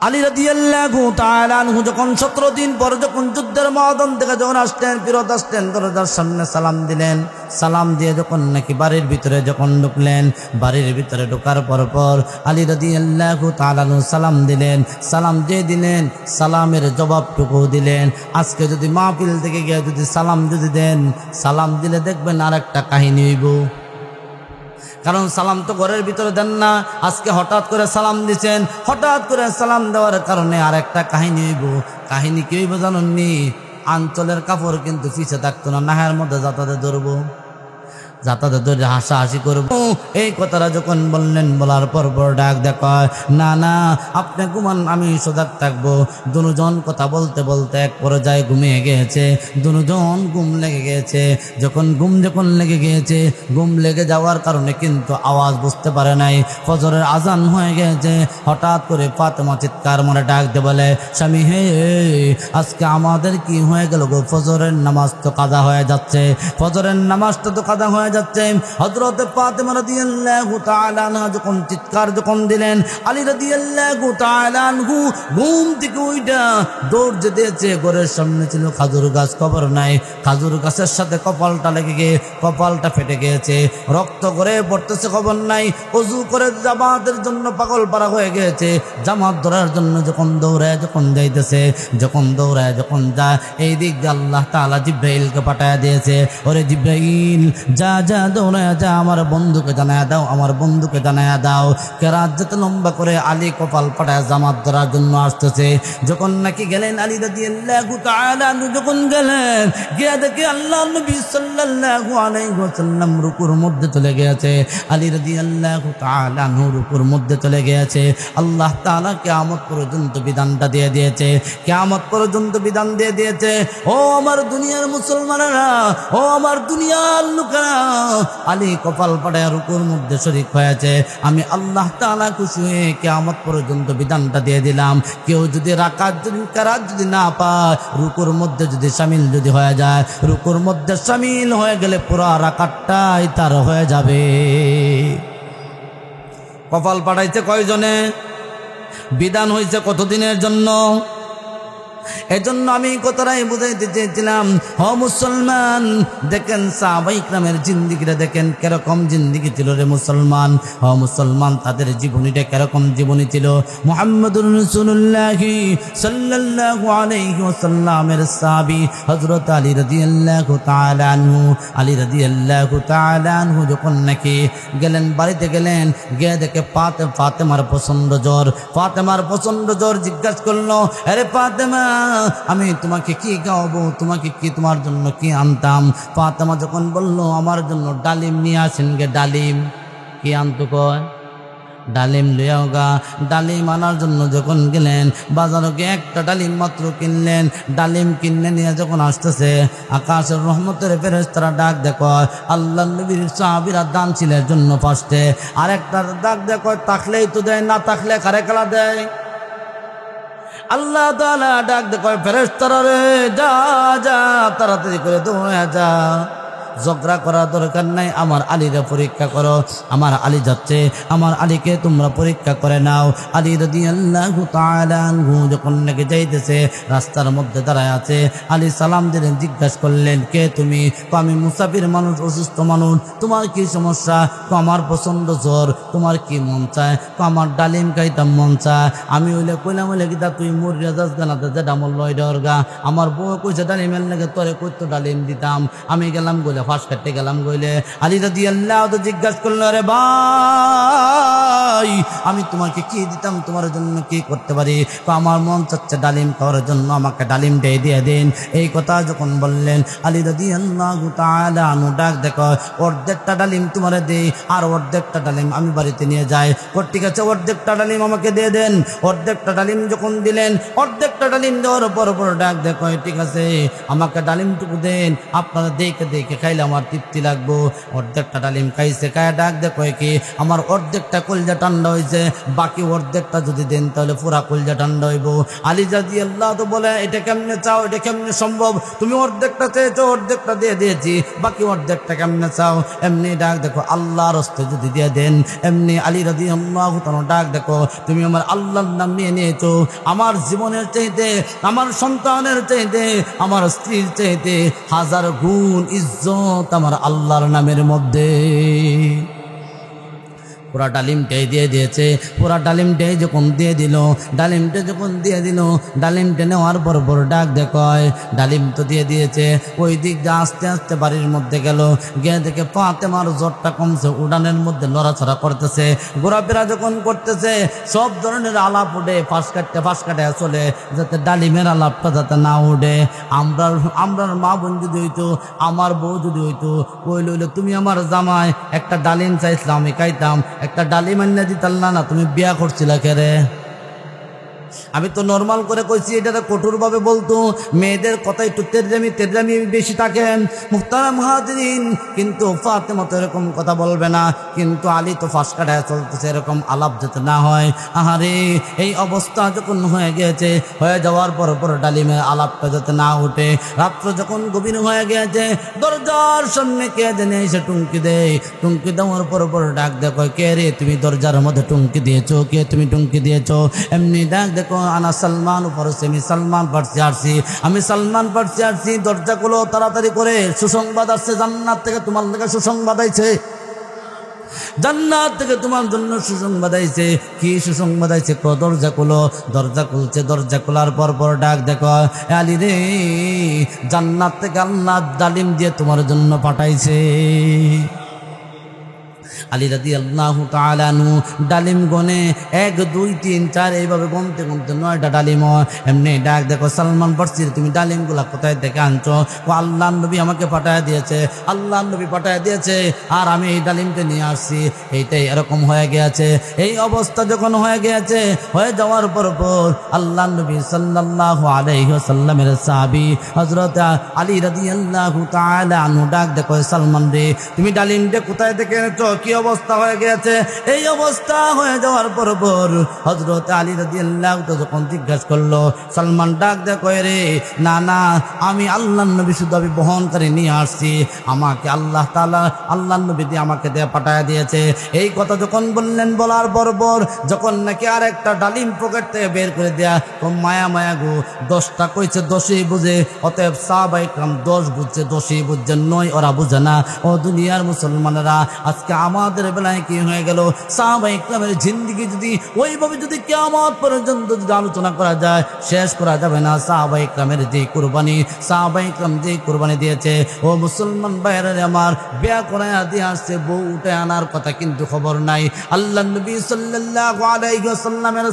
আলী রাদিয়াল্লাহু তাআলা আনহু যখন 17 দিন পর যখন যুদ্ধের ময়দান থেকে যখন আসলেন, ফিরত আসলেন, দরজার সামনে সালাম দিলেন। সালাম দিয়ে যখন নাকি বাড়ির ভিতরে যখন ঢুকলেন, বাড়ির ভিতরে ঢোকার পর আলী রাদিয়াল্লাহু তাআলা আনহু সালাম দিলেন। সালাম দিয়ে দিলেন, সালামের জবাবটুকু দিলেন। আজকে যদি মাহফিল থেকে গিয়ে যদি সালাম যদি দেন, সালাম দিলে দেখবেন আর একটা কাহিনী হইব। কারণ সালাম তো ঘরের ভিতরে দেন না, আজকে হঠাৎ করে সালাম দিচ্ছেন, হঠাৎ করে সালাম দেওয়ার কারণে আর একটা কাহিনী হইব। কাহিনী কি হইব জানেননি? আঞ্চলের কাপড় কিন্তু পিছে থাকতো না, নাহের মধ্যে যাতায়াতে ধরবো, যাতায়াতে ধরে হাসাহাসি করবো। এই কথাটা যখন বললেন, বলার পর ডাক দেখায়, না না আপনি ঘুমান, আমি সজাগ থাকবো। দুজন কথা বলতে বলতে এক পর্যায়ে ঘুমিয়ে গিয়েছে, দুজন ঘুম লেগে গিয়েছে। যখন লেগে গিয়েছে, ঘুম লেগে যাওয়ার কারণে কিন্তু আওয়াজ বুঝতে পারে নাই। ফজরের আজান হয়ে গেছে। হঠাৎ করে ফাতেমা চিৎকার মনে ডাক দিয়ে বলে, স্বামী হে আজকে আমাদের কি হয়ে গেল গো? ফজরের নামাজ তো কাজা হয়ে যাচ্ছে, ফজরের নামাজটা তো কাজা হয়ে যাচ্ছে। হযরত ফাতেমা রাদিয়াল্লাহু তাআলা আনহা যখন চিৎকার যখন দিলেন, আলী রাদিয়াল্লাহু তাআলা আনহু ঘুম থেকে উঠা দৌড় দিয়েছে। ঘরের সামনে ছিল খাজুর গাছ, খবর নাই খাজুর গাছের সাথে কপালটা লেগে গিয়ে কপালটা ফেটে গিয়েছে, রক্ত করে পড়তেছে, খবর নাই। ওযু করে জামাতের জন্য পাগল পারা হয়ে গিয়েছে। জামাত ধরার জন্য যখন দৌড়ায় যখন যাইতেছে, যখন দৌড়ায় যখন যায়, এই দিক দিয়ে আল্লাহ তাআলা জিব্রাইলকে পাঠায় দিয়েছে, ওরে জিব্রাইল যা দৌড়ায়া যা, আমার বন্ধুকে জানায়া দাও, আমার বন্ধুকে জানায়া দাও। কেরাত যেতে লম্বা করে আলী কপাল পাটায় জামাত ধরার জন্য আসতেছে। যখন নাকি গেলেন আলী রাদিয়াল্লাহু তাআলা আনহু, যখন গেলেন গিয়ে দেখে আল্লাহ নবী সাল্লাল্লাহু আলাইহি ওয়াসাল্লাম রুকুর মধ্যে চলে গেছে। আলী রাদিয়াল্লাহু তাআলা আনহু রুকুর মধ্যে চলে গেছে। আল্লাহ তাআলা কিয়ামত পর্যন্ত বিধানটা দিয়ে দিয়েছে, কিয়ামত পর্যন্ত বিধান দিয়ে দিয়েছে। ও আমার দুনিয়ার মুসলমানেরা, ও আমার দুনিয়ার লোকেরা, আলী কপাল পাড়ায় রুকুর মধ্যে শরীক হয়েছে। আমি আল্লাহ তাআলা খুশি হয়ে কিয়ামত পর্যন্ত বিধানটা দিয়ে দিলাম, কেউ যদি রাকাত যদি কারাত যদি না পায়, রুকুর মধ্যে যদি শামিল যদি হয়ে যায়, রুকুর মধ্যে শামিল হয়ে গেলে পুরো রাকাতটাই তার হয়ে যাবে। কপাল পাড়াইছে কয়জনে? বিধান হয়েছে কতদিনের জন্য? এজন্য আমি কথাটাই বুঝাইতে চেয়েছিলাম, হ মুসলমান, দেখেন সাহাবায়ে ইকরামের জিন্দেগিটা দেখেন কিরকম জিন্দেগি ছিল রে মুসলমান। হ মুসলমান, তাদের জীবনীটা কিরকম জীবনী ছিল। মুহাম্মদুর রাসূলুল্লাহ সাল্লাল্লাহু আলাইহি ওয়াসাল্লামের সাহাবী হযরত আলী রাদিয়াল্লাহু তাআলা আনহু, আলী রাদিয়াল্লাহু তাআলা আনহু যখন নাকি গেলেন, বাড়িতে গেলেন, গিয়ে দেখে ফাতেমার প্রচন্ড জ্বর। ফাতেমার প্রচন্ড জ্বর। জিজ্ঞাসা করলো, আরে ফাতেমা, আমি তোমাকে কি খাওয়াবো, তোমাকে কি, তোমার জন্য কি আনতাম? ফাতেমা যখন বলল আমার জন্য ডালিম নিয়ে আসেন গে। ডালিম কি আনতো? কয় ডালিম লইয়াও গা। ডালিম আনার জন্য যখন গেলেন বাজারে, একটা ডালিম মাত্র কিনলেন। ডালিম কিনে নিয়ে যখন আসতেছে, আকাশের রহমতের ফেরেশতারা ডাক দেখো, আল্লাহ নবীর সাহাবীরা দান ছিলের জন্য ফার্স্টে, আরেকটা ডাক দেখো, থাকলেই তো দেয়, না থাকলে কারে কালা দেয়। আল্লাহ তাআলা ডাক দেখো, ফেরেশতারা রে, যা যা, তাড়াতাড়ি করে দৌড়ে যা, ঝগড়া করার দরকার নাই, আমার আলীরে পরীক্ষা করো। আমার আলী যাচ্ছে, আমার আলীকে তোমরা পরীক্ষা করে নাও। আলী রাদিয়াল্লাহু তাআলা আনহু যখন নাকি যাইতেছে, রাস্তার মধ্যে দাঁড়ায় আছে। আলী সালাম দিলেন, জিজ্ঞাসা করলেন, কে তুমি? আমি মুসাফির মানুষ, অসুস্থ মানুষ। তোমার কি সমস্যা? আমার প্রচন্ড জ্বর। তোমার কি মন চায়? আমার ডালিম খাইতাম মন চায়। আমি হইলে কইলাম, হইলে কি তা তুই মরিয়া যাস গানাতে যেটা মূল্য ডরগা। আমার বউ কইছে ডালিমের লেগে তোরে কইতো ডালিম দিতাম। আমি গেলাম গলে ফাঁস কাটতে গেলাম গইলে। আলী রাদিয়াল্লাহু তো জিজ্ঞাসা করলো, রে ভাই, আমি তোমাকে কি দিতাম, তোমার জন্য কি করতে পারি? আমার মন চাচ্ছে ডালিম খাওয়ার জন্য, আমাকে ডালিম দিয়ে দিন। এই কথা যখন বললেন, আলী রাদিয়াল্লাহু তাআলা আনহু ডাক দেখো, অর্ধেকটা ডালিম তোমারে দেই, আর অর্ধেকটা ডালিম আমি বাড়িতে নিয়ে যাই। ঠিক আছে, অর্ধেকটা ডালিম আমাকে দিয়ে দেন। অর্ধেকটা ডালিম যখন দিলেন, অর্ধেকটা ডালিম দেওয়ার পর ডাক দেখো, ঠিক আছে, আমাকে ডালিমটুকু দেন, আপনারা দেখে দেখে খাইলে আমার তৃপ্তি লাগবো। অর্ধেকটা ডালিম খাইছে, খায় ডাক দেখো কি, আমার অর্ধেকটা কলজা ঠান্ডা হয়েছে, বাকি অর্ধেকটা যদি দেন তাহলে পুরা কলজা ঠান্ডা হইব। আলী রাদিয়াল্লাহু তো বলে, এটা কেমনে চাও, এটা কেমনে সম্ভব? তুমি অর্ধেকটা চেয়েছো, অর্ধেকটা দিয়ে দিয়েছি, বাকি অর্ধেকটা কেমনে চাও? এমনি ডাক দেখো, আল্লাহর হস্তে যদি দিয়ে দেন। এমনি আলী রাদিয়াল্লাহু তাআলা ডাক দেখো, তুমি আমার আল্লাহর নাম নিয়ে নিয়েছো, আমার জীবনের চাইতে, আমার সন্তানের চাইতে, আমার স্ত্রীর চাইতে হাজার গুণ ইজ্জত আমার আল্লাহর নামের মধ্যে। পুরা ডালিমটাই দিয়ে দিয়েছে। পুরা ডালিমটাই যখন দিয়ে দিল, ডালিমটা যখন দিয়ে দিল, ডালিমটা নেওয়ার পর ডাক দেখায়, ডালিম তো দিয়ে দিয়েছে। ওই দিক দিয়ে আস্তে আস্তে বাড়ির মধ্যে গেল, গিয়ে দেখে ফাতেমার জ্বরটা কমছে, উড়ানের মধ্যে লড়াচড়া করতেছে, ঘোরাফেরা যখন করতেছে, সব ধরনের আলাপ উঠে, ফাঁস কাটে চলে, যাতে ডালিমের আলাপটা যাতে না উঠে। আমরার মা বোন যদি হইতো, আমার বউ যদি হইতো, কইল, তুমি আমার জামাই, একটা ডালিম চাইছিলাম, আমি খাইতাম, একটা ডালিম আন্না দিতাল না, তুমি বিয়া করছিলা কেরে? আমি তো নর্মাল করে কইছি, এটা কঠোরভাবে বলতো। মেয়েদের কথা একটু তেজরামি বেশি থাকে, মুহতারাম হাজিরিন। কিন্তু ফাতেমা তো এরকম কথা বলবে না, কিন্তু আলী তো ফাঁস কাটায় চলতেছে, এরকম আলাপ যাতে না হয়। আহারে, এই অবস্থা যখন হয়ে গিয়েছে, হয়ে যাওয়ার পর ডালিমের আলাপটা যাতে না উঠে, রাত্র যখন গভীর হয়ে গিয়েছে, দরজার সামনে কে জেনে এসে টুঙ্কি দেয়। টুঙ্কি দেওয়ার পর ডাক দেখো, কে রে তুমি দরজার মধ্যে টুঙ্কি দিয়েছো? কে তুমি টুঙ্কি দিয়েছো? এমনি ডাক দেখো, আনা সালমান ফারসি, আমি সালমান ফারসি আসছি, আমি সালমান ফারসি আসছি। দরজাগুলো তাড়াতাড়ি করে, সুসংবাদ আসছে জান্নাত থেকে, তোমার থেকে সুসংবাদ আইছে। জান্নাত থেকে তোমার জন্য সুসংবাদ আইছে। কি সুসংবাদ আইছে? দরজা খুলো। দরজা খুলছে, দরজা খোলার পর ডাক দেখো, আলী রে, জান্নাত থেকে আল্লাহ ডালিম দিয়ে তোমার জন্য পাঠাইছে। আলী রাদিয়াল্লাহু তাআলা আনহু ডালিম গনে 1 2 3 4 এইভাবে গনতে গনতে 9টা ডালিম। এমনি ডাক দেখো, সালমান ফার্সি, তুমি ডালিমগুলা কোথায় থেকে আনছো? ও আল্লাহর নবী আমাকে পাঠায় দিয়েছে, আল্লাহর নবী পাঠায় দিয়েছে, আর আমি এই ডালিমটা নিয়ে আসছি। এইটাই এরকম হয়ে গিয়েছে। এই অবস্থা যখন হয়ে গিয়েছে, হয়ে যাওয়ার পর আল্লাহর নবী সাল্লাল্লাহু আলাইহি ওয়াসাল্লামের সাহাবী হযরত আলী রাদিয়াল্লাহু তাআলা আনহু ডাক দেখো, সালমান রে, তুমি ডালিমটা কোথায় থেকে এনেছো? কি অবস্থা হয়ে গেছে? এই অবস্থা হয়ে যাওয়ার পর হযরত আলী রাদিয়াল্লাহু তাআলা যখন জিজ্ঞাসা করলো, সালমান ডাক দেখো, রে না না, আমি আল্লাহর নবী শুধু আমি বহনকারী নিয়ে আসছি, আমাকে আল্লাহ তাআলা আল্লাহর নবী দিয়ে আমাকে দিয়ে পাঠায় দিয়েছে। এই কথা যখন বললেন, বলার পর যখন নাকি আর একটা ডালিম পকেট থেকে বের করে দেয়া, তো মায়া মায়া গো, 10টা কইছে 10ই বুঝে, অতএব সাহাবায়ে কেরাম 10 বুঝছে, 10ই বুঝছে, 9 ওরা বুঝে না। ও দুনিয়ার মুসলমানেরা, আজকে আমাদের বেলায় কি হয়ে গেল? সাহাবায়ে কেরামের জিন্দেগি যদি ওইভাবে যদি কিয়ামত পর্যন্ত যদি আলোচনা করা যায়, শেষ করা যাবে না। সাহাবায়ে কেরামের যে কুরবানি, সাহাবায়ে কেরাম যে কুরবানি দিয়েছে, ও মুসলমান ভাইরা আমার, বিয়া করায়া দিয়ে আসছে, বউ উঠে আনার কথা কিন্তু খবর নাই। আল্লাহর নবী সাল্লাল্লাহু আলাইহি ওয়াসাল্লামের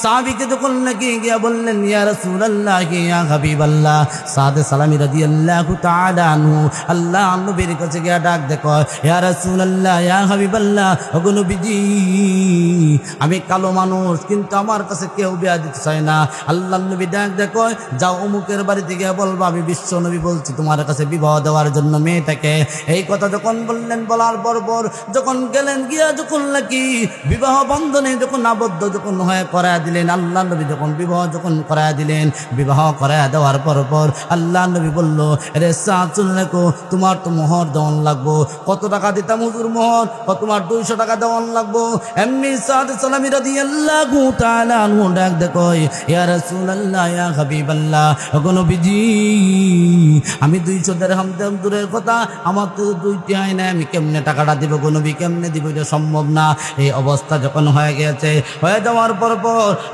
সাহাবীকে যখন নাকি গিয়া বললেন, ইয়া রাসূলুল্লাহ, ইয়া হাবিবাল্লাহ, সাদে সালামি রাদিয়াল্লাহু তাআলা আনহু আল্লাহর নবীর কাছে গিয়া ডাক দেখো, ইয়া রাসূলুল্লাহ, ইয়া হাবিবাল্লাহ, ওগো নবীজি, আমি কালো মানুষ, কিন্তু আমার কাছে কেউ বিয়া দিতে চায় না। আল্লাহর নবী ডাক দেখো, যাও অমুকের বাড়িতে গিয়ে বলবা, আমি বিশ্ব নবী বলছি তোমার কাছে বিবাহ দেওয়ার জন্য মেয়েটাকে। এই কথা যখন বললেন, বলার পর যখন গেলেন, গিয়া যখন নাকি বিবাহ বন্ধনে যখন আবদ্ধ যখন হয়ে করায় দিলেন, আল্লাহ নবী যখন বিবাহ যখন করায় দিলেন, বিবাহ করায় দেওয়ার পর আল্লাহ নবী বলল, রে চাচুল রেখো, তোমার তো মোহর দেওয়ান লাগবো। কত টাকা দিতাম হুজুর মোহর? তোমার 200 টাকা দেওয়ান লাগবো। এমনি সাদে সালামি রাদিয়াল্লাহু তাআলা আনহু ডাক দেখো, ইয়া রাসূলুল্লাহ, ইয়া হাবিবাল্লাহ, ওগো নবীজি, আমি 200 দিরহাম দেব দূরের কথা, আমার তো 2টি হয় না, আমি কেমনে টাকাটা দিব গো নবী, কেমনে দিব? এটা সম্ভব না। এই অবস্থা যখন হয়ে গেছে, হয়ে যাওয়ার পর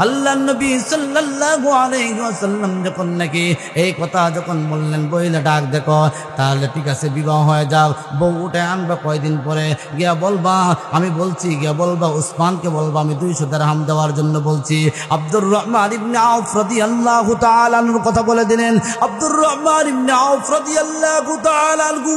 আল্লাহর নবী সাল্লাল্লাহু আলাইহি ওয়াসাল্লাম যখন নাকি এই কথা যখন বললেন, বইলে ডাক দেখো, তাহলে ঠিক আছে, বিবাহ হয়ে যাও, বউ উঠে আনবা কয়দিন পরে, গিয়া বলবা আমি বলছি, গিয়া বলবা উসমানকে বলবা আমি 200 দিরহাম দেওয়ার জন্য বলছি। আব্দুর রহমান ইবনে আউফ রাদিয়াল্লাহু তাআলা আনহুর কথা বলে দিলেন। আব্দুর রহমান ইবনে আউফ রাদিয়াল্লাহু তাআলা আনহু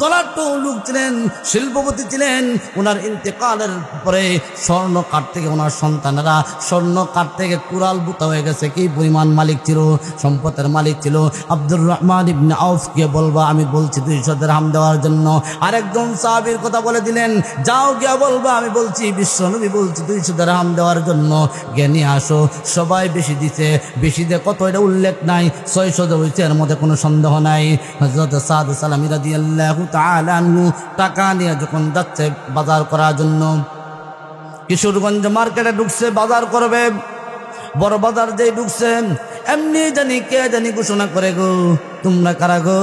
দলাট্ট লোক ছিলেন, শিল্পপতি ছিলেন। ওনার ইন্তেকালের পরে স্বর্ণ কাঠ থেকে ওনার সন্তানেরা স্বর্ণ কাঠ থেকে কুড়াল বুতা হয়ে গেছে। কি পরিমাণ মালিক ছিল, সম্পদের মালিক ছিল। আব্দুর রহমান ইবনে আউফকে বলবা আমি বলছি 200 দিরহাম দেওয়ার জন্য। আরেকজন সাহাবীর কথা বলে দিলেন, যাও গিয়া বলবা আমি বলছি, বিশ্বনবী বলছি 200 দিরহাম দেওয়ার জন্য, জ্ঞানী আসো। সবাই বেশি দিছে, বেশি দিয়ে কত এটা উল্লেখ নাই, 600 হয়েছে, এর মধ্যে কোনো সন্দেহ নাই। হযরত সাদ সালামি রাদিয়াল্লাহু তাআলা আনহু টাকা নিয়ে যখন যাচ্ছে বাজার করার জন্য, কিশোরগঞ্জ মার্কেটে ঢুকছে, বাজার করবে। বড় বাজার যেই ঢুকছে, এমনি জানি কে জানি ঘোষণা করে, গো তোমরা কারা গো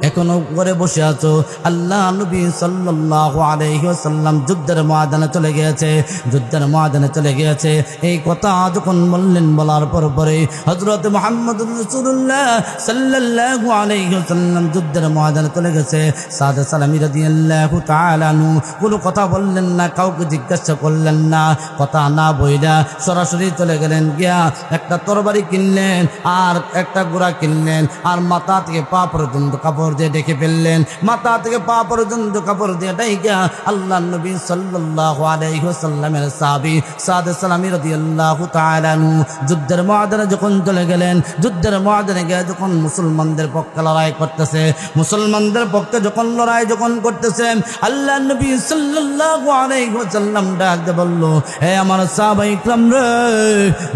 এখনো ঘরে বসে আছো? আল্লাহ নবী সাল্লাল্লাহু আলাইহি ওয়াসাল্লাম যুদ্ধের ময়দানে চলে গিয়েছে, যুদ্ধের ময়দানে চলে গিয়েছে। এই কথা যখন বললেন, বলার পরে হযরত মুহাম্মদুর রাসূলুল্লাহ সাল্লাল্লাহু আলাইহি ওয়াসাল্লাম যুদ্ধের ময়দানে চলে গেছে। সাদে সালামি রাদিয়াল্লাহু তাআলা আনহু কোনো কথা বললেন না, কাউকে জিজ্ঞাসা করলেন না, কথা না বইলা সরাসরি চলে গেলেন। গিয়া একটা তরবারি কিনলেন, আর একটা ঘোড়া কিনলেন, আর মাথা থেকে পা পর্যন্ত কাপড় দিয়ে ঢেকে ফেললেন। মাথা থেকে পা পর্যন্ত কাপড় দিয়ে ঢেকে আল্লাহর নবী সাল্লাল্লাহু আলাইহি ওয়াসাল্লামের সাহাবী সাদে সালামি রাদিয়াল্লাহু তাআলা আনহু যুদ্ধের ময়দানে যখন চলে গেলেন, যুদ্ধের ময়দানে গিয়ে যখন মুসলমানদের পক্ষে লড়াই করতেছে, মুসলমানদের পক্ষে যখন লড়াই যখন করতেছেন, আল্লাহর নবী সাল্লাল্লাহু আলাইহি ওয়াসাল্লাম ডাক দিয়ে বলল, হে আমার সাহাবায়ে ইকরাম রে,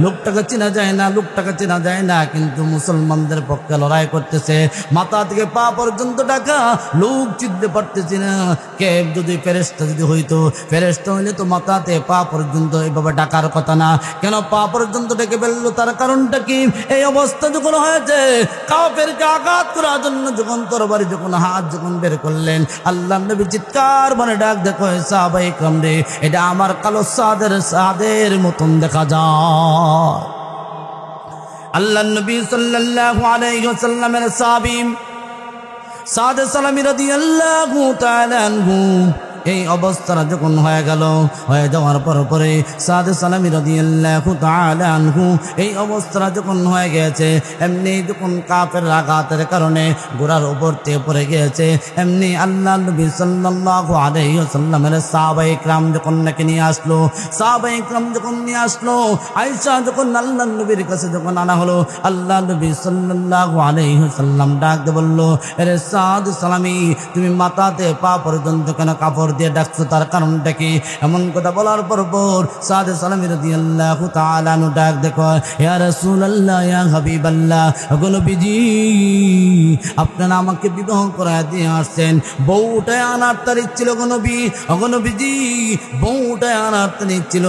লোকটাকে চেনা যায় না, লোকটাকে চেনা যায় না, কিন্তু মুসলমানদের পক্ষে লড়াই করতেছে, মাথা থেকে পা পর্যন্ত ঢাকা, লোক চিনতে পারতেছি না। কে যদি ফেরেশতা যদি হইতো, ফেরেশতা হইলে তো মাথাতে পা পর্যন্ত এইভাবে ডাকার কথা না, কেন পা পর্যন্ত ডেকে ফেললো? তার কারণটা কি? এই অবস্থা যখন হয়েছে, কাফেরকে আঘাত করার জন্য যখন তরবারি যখন হাত যখন বের করলেন, আল্লাহ নবী চিৎকার মানে ডাক দেখো সাহাবায়ে কেরাম রে, এটা আমার কালো সাদের মতন দেখা যায়। আল্লাহ নবী সাল্লাল্লাহু আলাইহি ওয়াসাল্লামের সাহাবী সাদ সালামী রাদিয়াল্লাহু তাআলা আনহু এই অবস্থাটা যখন হয়ে গেল, হয়ে যাওয়ার পরে সাদ সালামী রাদিয়াল্লাহু তাআলা আনহু এই অবস্থাটা যখন হয়ে গেছে, এমনি যখন কাফের আঘাতের কারণে ঘোড়ার উপর থেকে পড়ে গিয়েছে, এমনি আল্লাহ নবী সাল্লাল্লাহু আলাইহি ওয়াসাল্লামের সাহাবায়ে কেরাম যখন নাকি নিয়ে আসলো, সাহাবায়ে কেরাম যখন নিয়ে আসলো, আয়েশা যখন আল্লাহ নবীর কাছে যখন আনা হলো, আল্লাহ নবী সাল্লাল্লাহু আলাইহি ওয়াসাল্লাম ডাক দিয়ে বলল, আরে সাদ সালামী, তুমি মাথাতে পা পর্যন্ত কেন কাপড় দিয়ে ডাকছো? তার কারণটা কি? এমন কথা বলার পর সাদ সালামী রাদিয়াল্লাহু তাআলা আনহু ডাক দেখো, ইয়া রাসূলুল্লাহ, ইয়া হাবিবাল্লাহ, ওগো নবীজি, আপনারা আমাকে বিবাহ করায় দিয়ে আসছেন, বউটায় আনার তারিখ ছিল গো নবী, ওগো নবীজি, বউটায় আনার তারিখ ছিল,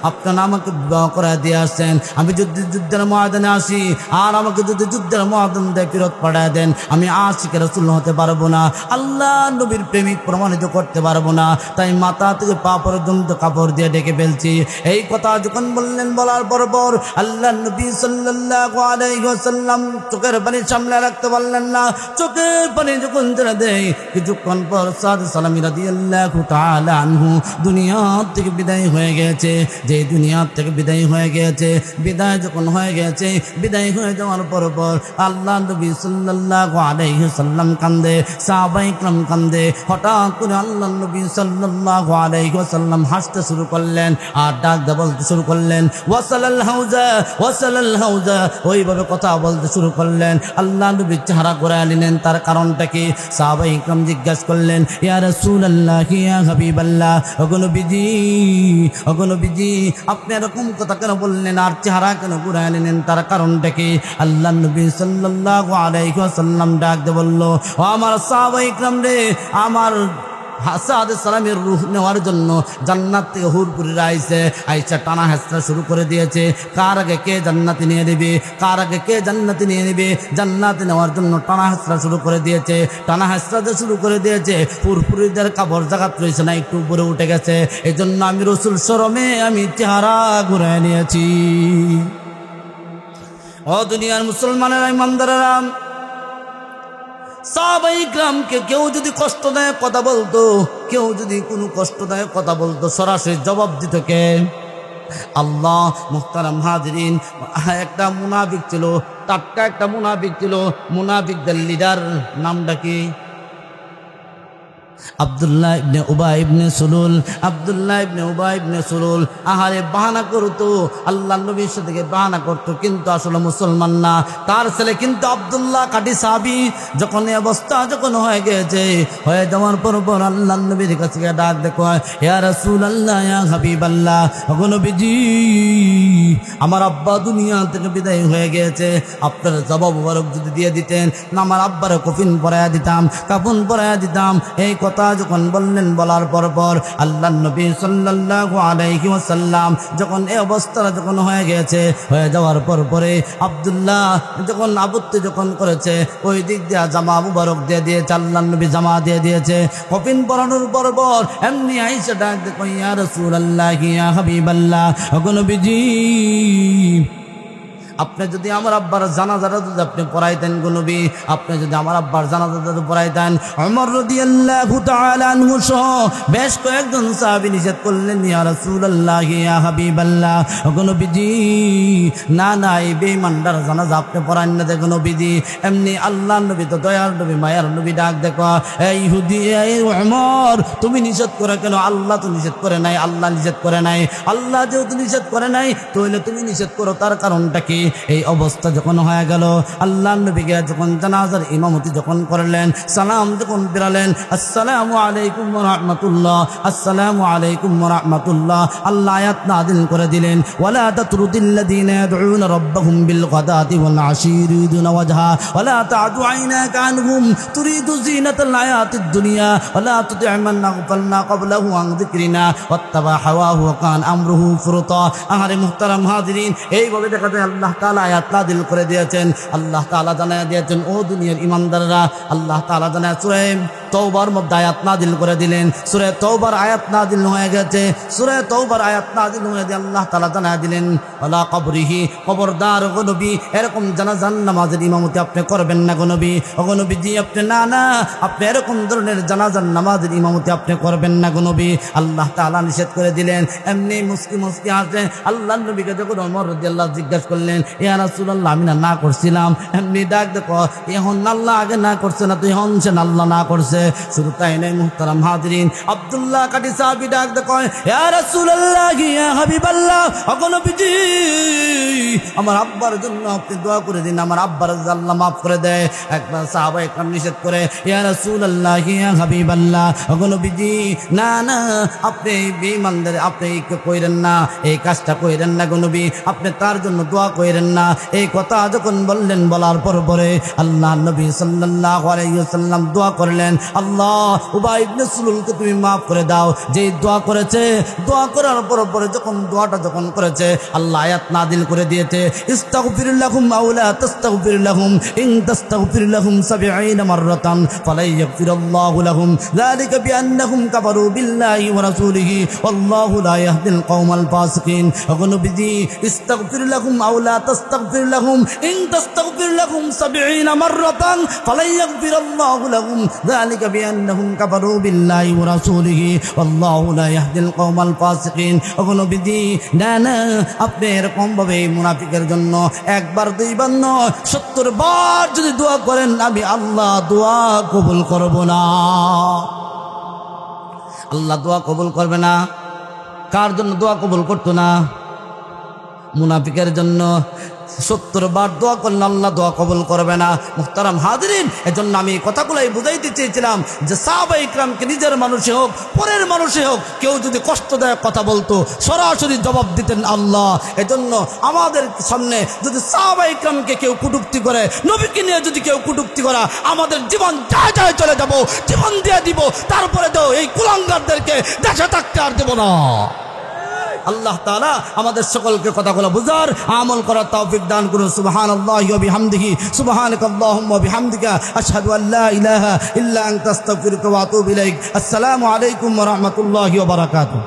আপনারা আমাকে বিবাহ করায় দিয়ে আসছেন, আমি যদি যুদ্ধের ময়দানে আসি আর আমাকে যদি যুদ্ধের ময়দান দিয়ে ফেরত পাঠায় দেন, আমি আশিক রাসূল হতে পারবো না, আল্লাহ নবীর প্রেমিক প্রমাণিত করতে পারবো না, তাই মাথা থেকে পা পর্যন্ত কাপড় দিয়ে ঢেকে ফেলছি। এই কথা যখন বললেন, বলার পর আল্লাহ নবী সাল্লাল্লাহু আলাইহি ওয়াসাল্লাম চোখের পানি সামলে রাখতে পারলেন না, চোখের পানি যখন ছেড়ে দেয়, কিছুক্ষণ পর সাদ সালামী রাদিয়াল্লাহু তাআলা আনহু দুনিয়া থেকে বিদায় হয়ে গেছে। যে দুনিয়া থেকে বিদায় হয়ে গেছে, বিদায় যখন হয়ে গেছে, বিদায় হয়ে যাওয়ার পর আল্লাহ নবী সাল্লাল্লাহু আলাইহি ওয়াসাল্লাম কান্দে, সাহাবায়ে কেরাম কান্দে। হঠাৎ করে আল্লাহ নবী সাল্লাল্লাহু আলাইহি ওয়াসাল্লাম হাসতে শুরু করলেন আর ডাক দিয়ে বলতে শুরু করলেন, ওয়াসালাল হাউজা, ওয়াসালাল হাউজা, ওইভাবে কথা বলতে শুরু করলেন। আল্লাহ নবী চেহারা ঘোরায় নিলেন, তার কারণটা কি? সাহাবায়ে কেরাম জিজ্ঞাসা করলেন, ইয়া রাসূলুল্লাহ, ইয়া হাবিবাল্লাহ, ওগো নবীজি, ওগো নবীজি, আপনি এরকম কথা কেন বললেন আর চেহারা কেন ঘোরায় নিলেন? তার কারণটা কি? আল্লাহ নবী সাল্লাল্লাহু আলাইহি ওয়াসাল্লাম ডাক দিয়ে বলল, ও আমার সাহাবায়ে কেরাম রে, আমার সাদ সালামের রূহ নেওয়ার জন্য জান্নাত থেকে হুরপুরিরা আইছে, আইসা টানা হেঁচড়া শুরু করে দিয়েছে। কার আগে কে জান্নাতে নিয়ে নেবে, কার আগে কে জান্নাতে নিয়ে নেবে, জান্নাতে নেওয়ার জন্য টানা হেঁচড়া শুরু করে দিয়েছে, টানা হেঁচড়া শুরু করে দিয়েছে। হুরপুরিদের কাপড় জাগাত রয়েছে না, একটু উপরে উঠে গেছে। এই জন্য আমি রাসূল শরমে আমি চেহারা ঘুরে নিয়েছি। ও দুনিয়ার মুসলমানেরা, ইমানদারেরা, সাহাবায়ে কেরামকে কেউ যদি কষ্টদায়ক কথা বলতো, কেউ যদি কোনো কষ্টদায়ক কথা বলতো, সরাসরি জবাব দিত কে? আল্লাহ। মুহতারাম হাজিরিন, একটা মুনাফিক ছিল, টাটকা একটা মুনাফিক ছিল। মুনাফিকদের লিডার নামটা কি? আব্দুল্লাহ ইবনে উবাই ইবনে সুলুল। আব্দুল্লাহ ইবনে উবাই ইবনে সুলুল আহারে বাহানা করতো, আল্লাহ নবীর সাথে বাহানা করতো, কিন্তু আসলে মুসলমান না। তার ছেলে কিন্তু আব্দুল্লাহ কাটি সাহাবী। যখন এই অবস্থা যখন হয়ে গেছে, হয়ে যাওয়ার পর আল্লাহ নবীর কাছে ডাক দেখো, ইয়া রাসূলুল্লাহ, ইয়া হাবিবাল্লাহ, ওগো নবীজি, আমার আব্বা দুনিয়া থেকে বিদায় হয়ে গেছে, আপনার জবাব মুবারক যদি দিয়ে দিতেন, না আমার আব্বার কফিন পরায়া দিতাম, কাফন পরায়া দিতাম। এই কথা যখন বললেন, বলার পর আল্লাহ নবী সাল্লাল্লাহু আলাইহি ওয়াসাল্লাম যখন এই অবস্থাটা যখন হয়ে গেছে, হয়ে যাওয়ার পরে আব্দুল্লাহ যখন আপত্তি যখন করেছে, ওই দিক দিয়ে জামা মুবারক দিয়ে দিয়েছে, আল্লাহ নবী জামা দিয়ে দিয়েছে। কফিন পরানোর পর এমনি আয়েশা ডাক দেখো, ইয়া রাসূলুল্লাহ, ইয়া হাবিবাল্লাহ, ওগো নবীজি, আপনি যদি আমার আব্বার জানাজাটা যদি আপনি পড়াইতেন গো নবী, আপনি যদি আমার আব্বার জানাজাটা যদি পড়াইতেন। ওমর রাদিয়াল্লাহু তাআলা আনহু সহ বেশ কয়েকজন সাহাবী নিষেধ করলেন, ইয়া রাসূলুল্লাহ, ইয়া হাবিবাল্লাহ, ওগো নবীজি, না না, এই বেঈমানদার জানাজা আপনি পড়ান না দেখো নবীজি। এমনি আল্লাহ নবী তো দয়ার নবী, মায়ার নবী ডাক দেখো, এই ইহুদি, এই ওমর, তুমি নিষেধ করে কেন? আল্লাহ তো নিষেধ করে নাই, আল্লাহ নিষেধ করে নাই। আল্লাহ যেহেতু নিষেধ করে নাই, তাহলে তুমি নিষেধ করো, তার কারণটা কি? এই অবস্থা যখন হয়ে গেল, আল্লাহর নবীকে যখন জানাজার ইমামতি যখন করলেন, সালাম যখন ফিরালেন, আসসালামু আলাইকুম ওয়া রাহমাতুল্লাহ, আসসালামু আলাইকুম ওয়া রাহমাতুল্লাহ, আল্লাহ আয়াত নাযিল করে দিলেন, ওয়ালা তাতরুদিল্লাযীনা ইয়াদউনা রাব্বাহুম বিল গাদাতি ওয়াল আশি ইউরিদুনা ওয়াজহা ওয়ালা তা'দু আইনাকা আনহুম তুরিদু যিনাতাল হায়াতিদ দুনিয়া ওয়ালা তুতি' মান আগফালনা ক্বাবলাহু আন যিকরিনা ওয়াত্তাবা হাওয়াহু ওয়া কান আমরুহু ফুরতা। আহারে মুহতারাম হাজিরিন, এইভাবে দেখা যায় আল্লাহ তাআলা আয়াত নাযিল করে দিয়েছেন। আল্লাহ তাআলা জানায়া দিয়েছেন, ও দুনিয়ার ঈমানদাররা, আল্লাহ তাআলা জানায়া সূরা তওবার মধ্যে আয়াত নাযিল করে দিলেন। সূরা তওবার আয়াত নাযিল হয়ে গেছে। সূরা তওবার আয়াত নাযিল হয়ে দিয়ে আল্লাহ তাআলা জানায়া দিলেন, ওয়ালা কবরিহি, খবরদার গো নবী, এরকম জানাজার নামাজের ইমামতি আপনি করবেন না গো নবী। ওগো নবীজি, আপনি না আপনি এরকম ধরনের জানাজার নামাজের ইমামতি আপনি করবেন না গো নবী। আল্লাহ তাআলা নিষেধ করে দিলেন। এমনি মুস্কি মুস্কি হাসলেন। আল্লাহর নবীকে যখন ওমর রাদিয়াল্লাহু জিজ্ঞাসা করলেন, ইয়া রাসূলুল্লাহ, আমি না করছিলাম। এমনি ডাক দেখো, এখন আল্লাহ আগে না করছে না, তুই হনছেন আল্লাহ না করছে। শুধু তাই নয় মুহতারাম হাজিরিন, আব্দুল্লাহ কাটি সাহাবী ডাক দেখো, ইয়া রাসূলুল্লাহ, ইয়া হাবিবাল্লাহ, ওগো নবীজি, আমার আব্বার জন্য আপনি দোয়া করে দিন, আমার আব্বার আল্লাহ মাফ করে দেয়। একবার সাহাবা একরাম নিষেধ করে, ইয়া রাসূলুল্লাহ, ইয়া হাবিবাল্লাহ, ওগো নবীজি, না আপনি বেঈমানদের আপনি কইরেন না, এই কাজটা কইরেন না গো নবী, আপনি তার জন্য দোয়া কইরেন না। এই কথা যখন বললেন, বলার পরে আল্লাহ নবী সাল্লাল্লাহু আলাইহি ওয়াসাল্লাম দোয়া করলেন, আল্লাহ উবাই ইবনে সুলুলকে তুমি মাফ করে দাও। যে দোয়া করেছে, দোয়া করার পরে যখন দোয়াটা যখন করেছে, আল্লাহ আয়াত নাযিল করে দিয়েছে, ইস্তাগফির লাহুম আও লা তাস্তাগফির লাহুম ইন তাস্তাগফির লাহুম 70 মাররাতান ফালা ইয়াগফিরুল্লাহু লাহুম যালিকা বিআন্নাহুম কাফারু বিল্লাহি ওয়া রাসূলিহি ওয়াল্লাহু লা ইয়াহদিল কওমাল ফাসিকিন। ওগো নবীজি, ইস্তাগফির লাহুম আও লা তাস্তাগফির লাহুম ইন তাস্তাগফির লাহুম 70 মাররাতান ফালা ইয়াগফিরুল্লাহু লাহুম যালিকা বিআন্নাহুম কাফারু বিল্লাহি ওয়া রাসূলিহি ওয়াল্লাহু লা ইয়াহদিল কওমাল ফাসিকিন। ওগো নবীজি, না আপনি এরকম ভাবে মুনাফিকের জন্য একবার দুইবার নয় 70 বার যদি দোয়া করেন, আমি আল্লাহ দোয়া কবুল করব না। আল্লাহ দোয়া কবুল করবে না। কার জন্য দোয়া কবুল করতো না? মুনাফিকের জন্য। 70 বার দোয়া করলে আল্লাহ দোয়া কবুল করবে না। মুহতারাম হাজিরিন, এজন্য আমি কথাগুলাই বুঝাইতে চেয়েছিলাম যে সাহাবায়ে ইকরামকে নিজের মানুষে হোক, পরের মানুষে হোক, কেউ যদি কষ্টদায়ক কথা বলতো, সরাসরি জবাব দিতেন আল্লাহ। এজন্য আমাদের সামনে যদি সাহাবায়ে ইকরামকে কেউ কটূক্তি করে, নবীকে নিয়ে যদি কেউ কটূক্তি করে, আমাদের জীবন যায় চলে যাব, জীবন দিয়ে দিব, তারপরে তো এই কুলাঙ্গারদেরকে দেশে থাকতে আর দেব না। আল্লাহ তাআলা আমাদের সকলকে কথাগুলো বুঝার, আমল করার তৌফিক দান করুন। সুবহানাল্লাহি ওয়া বিহামদিহি, সুবহানাকাল্লাহুম্মা ওয়া বিহামদিকা, আশহাদু আল্লা ইলাহা ইল্লা আনতা, আস্তাগফিরুকা ওয়া আতুবু ইলাইক। আসসালামু আলাইকুম ওয়া রাহমাতুল্লাহি ওয়া বারাকাতুহু।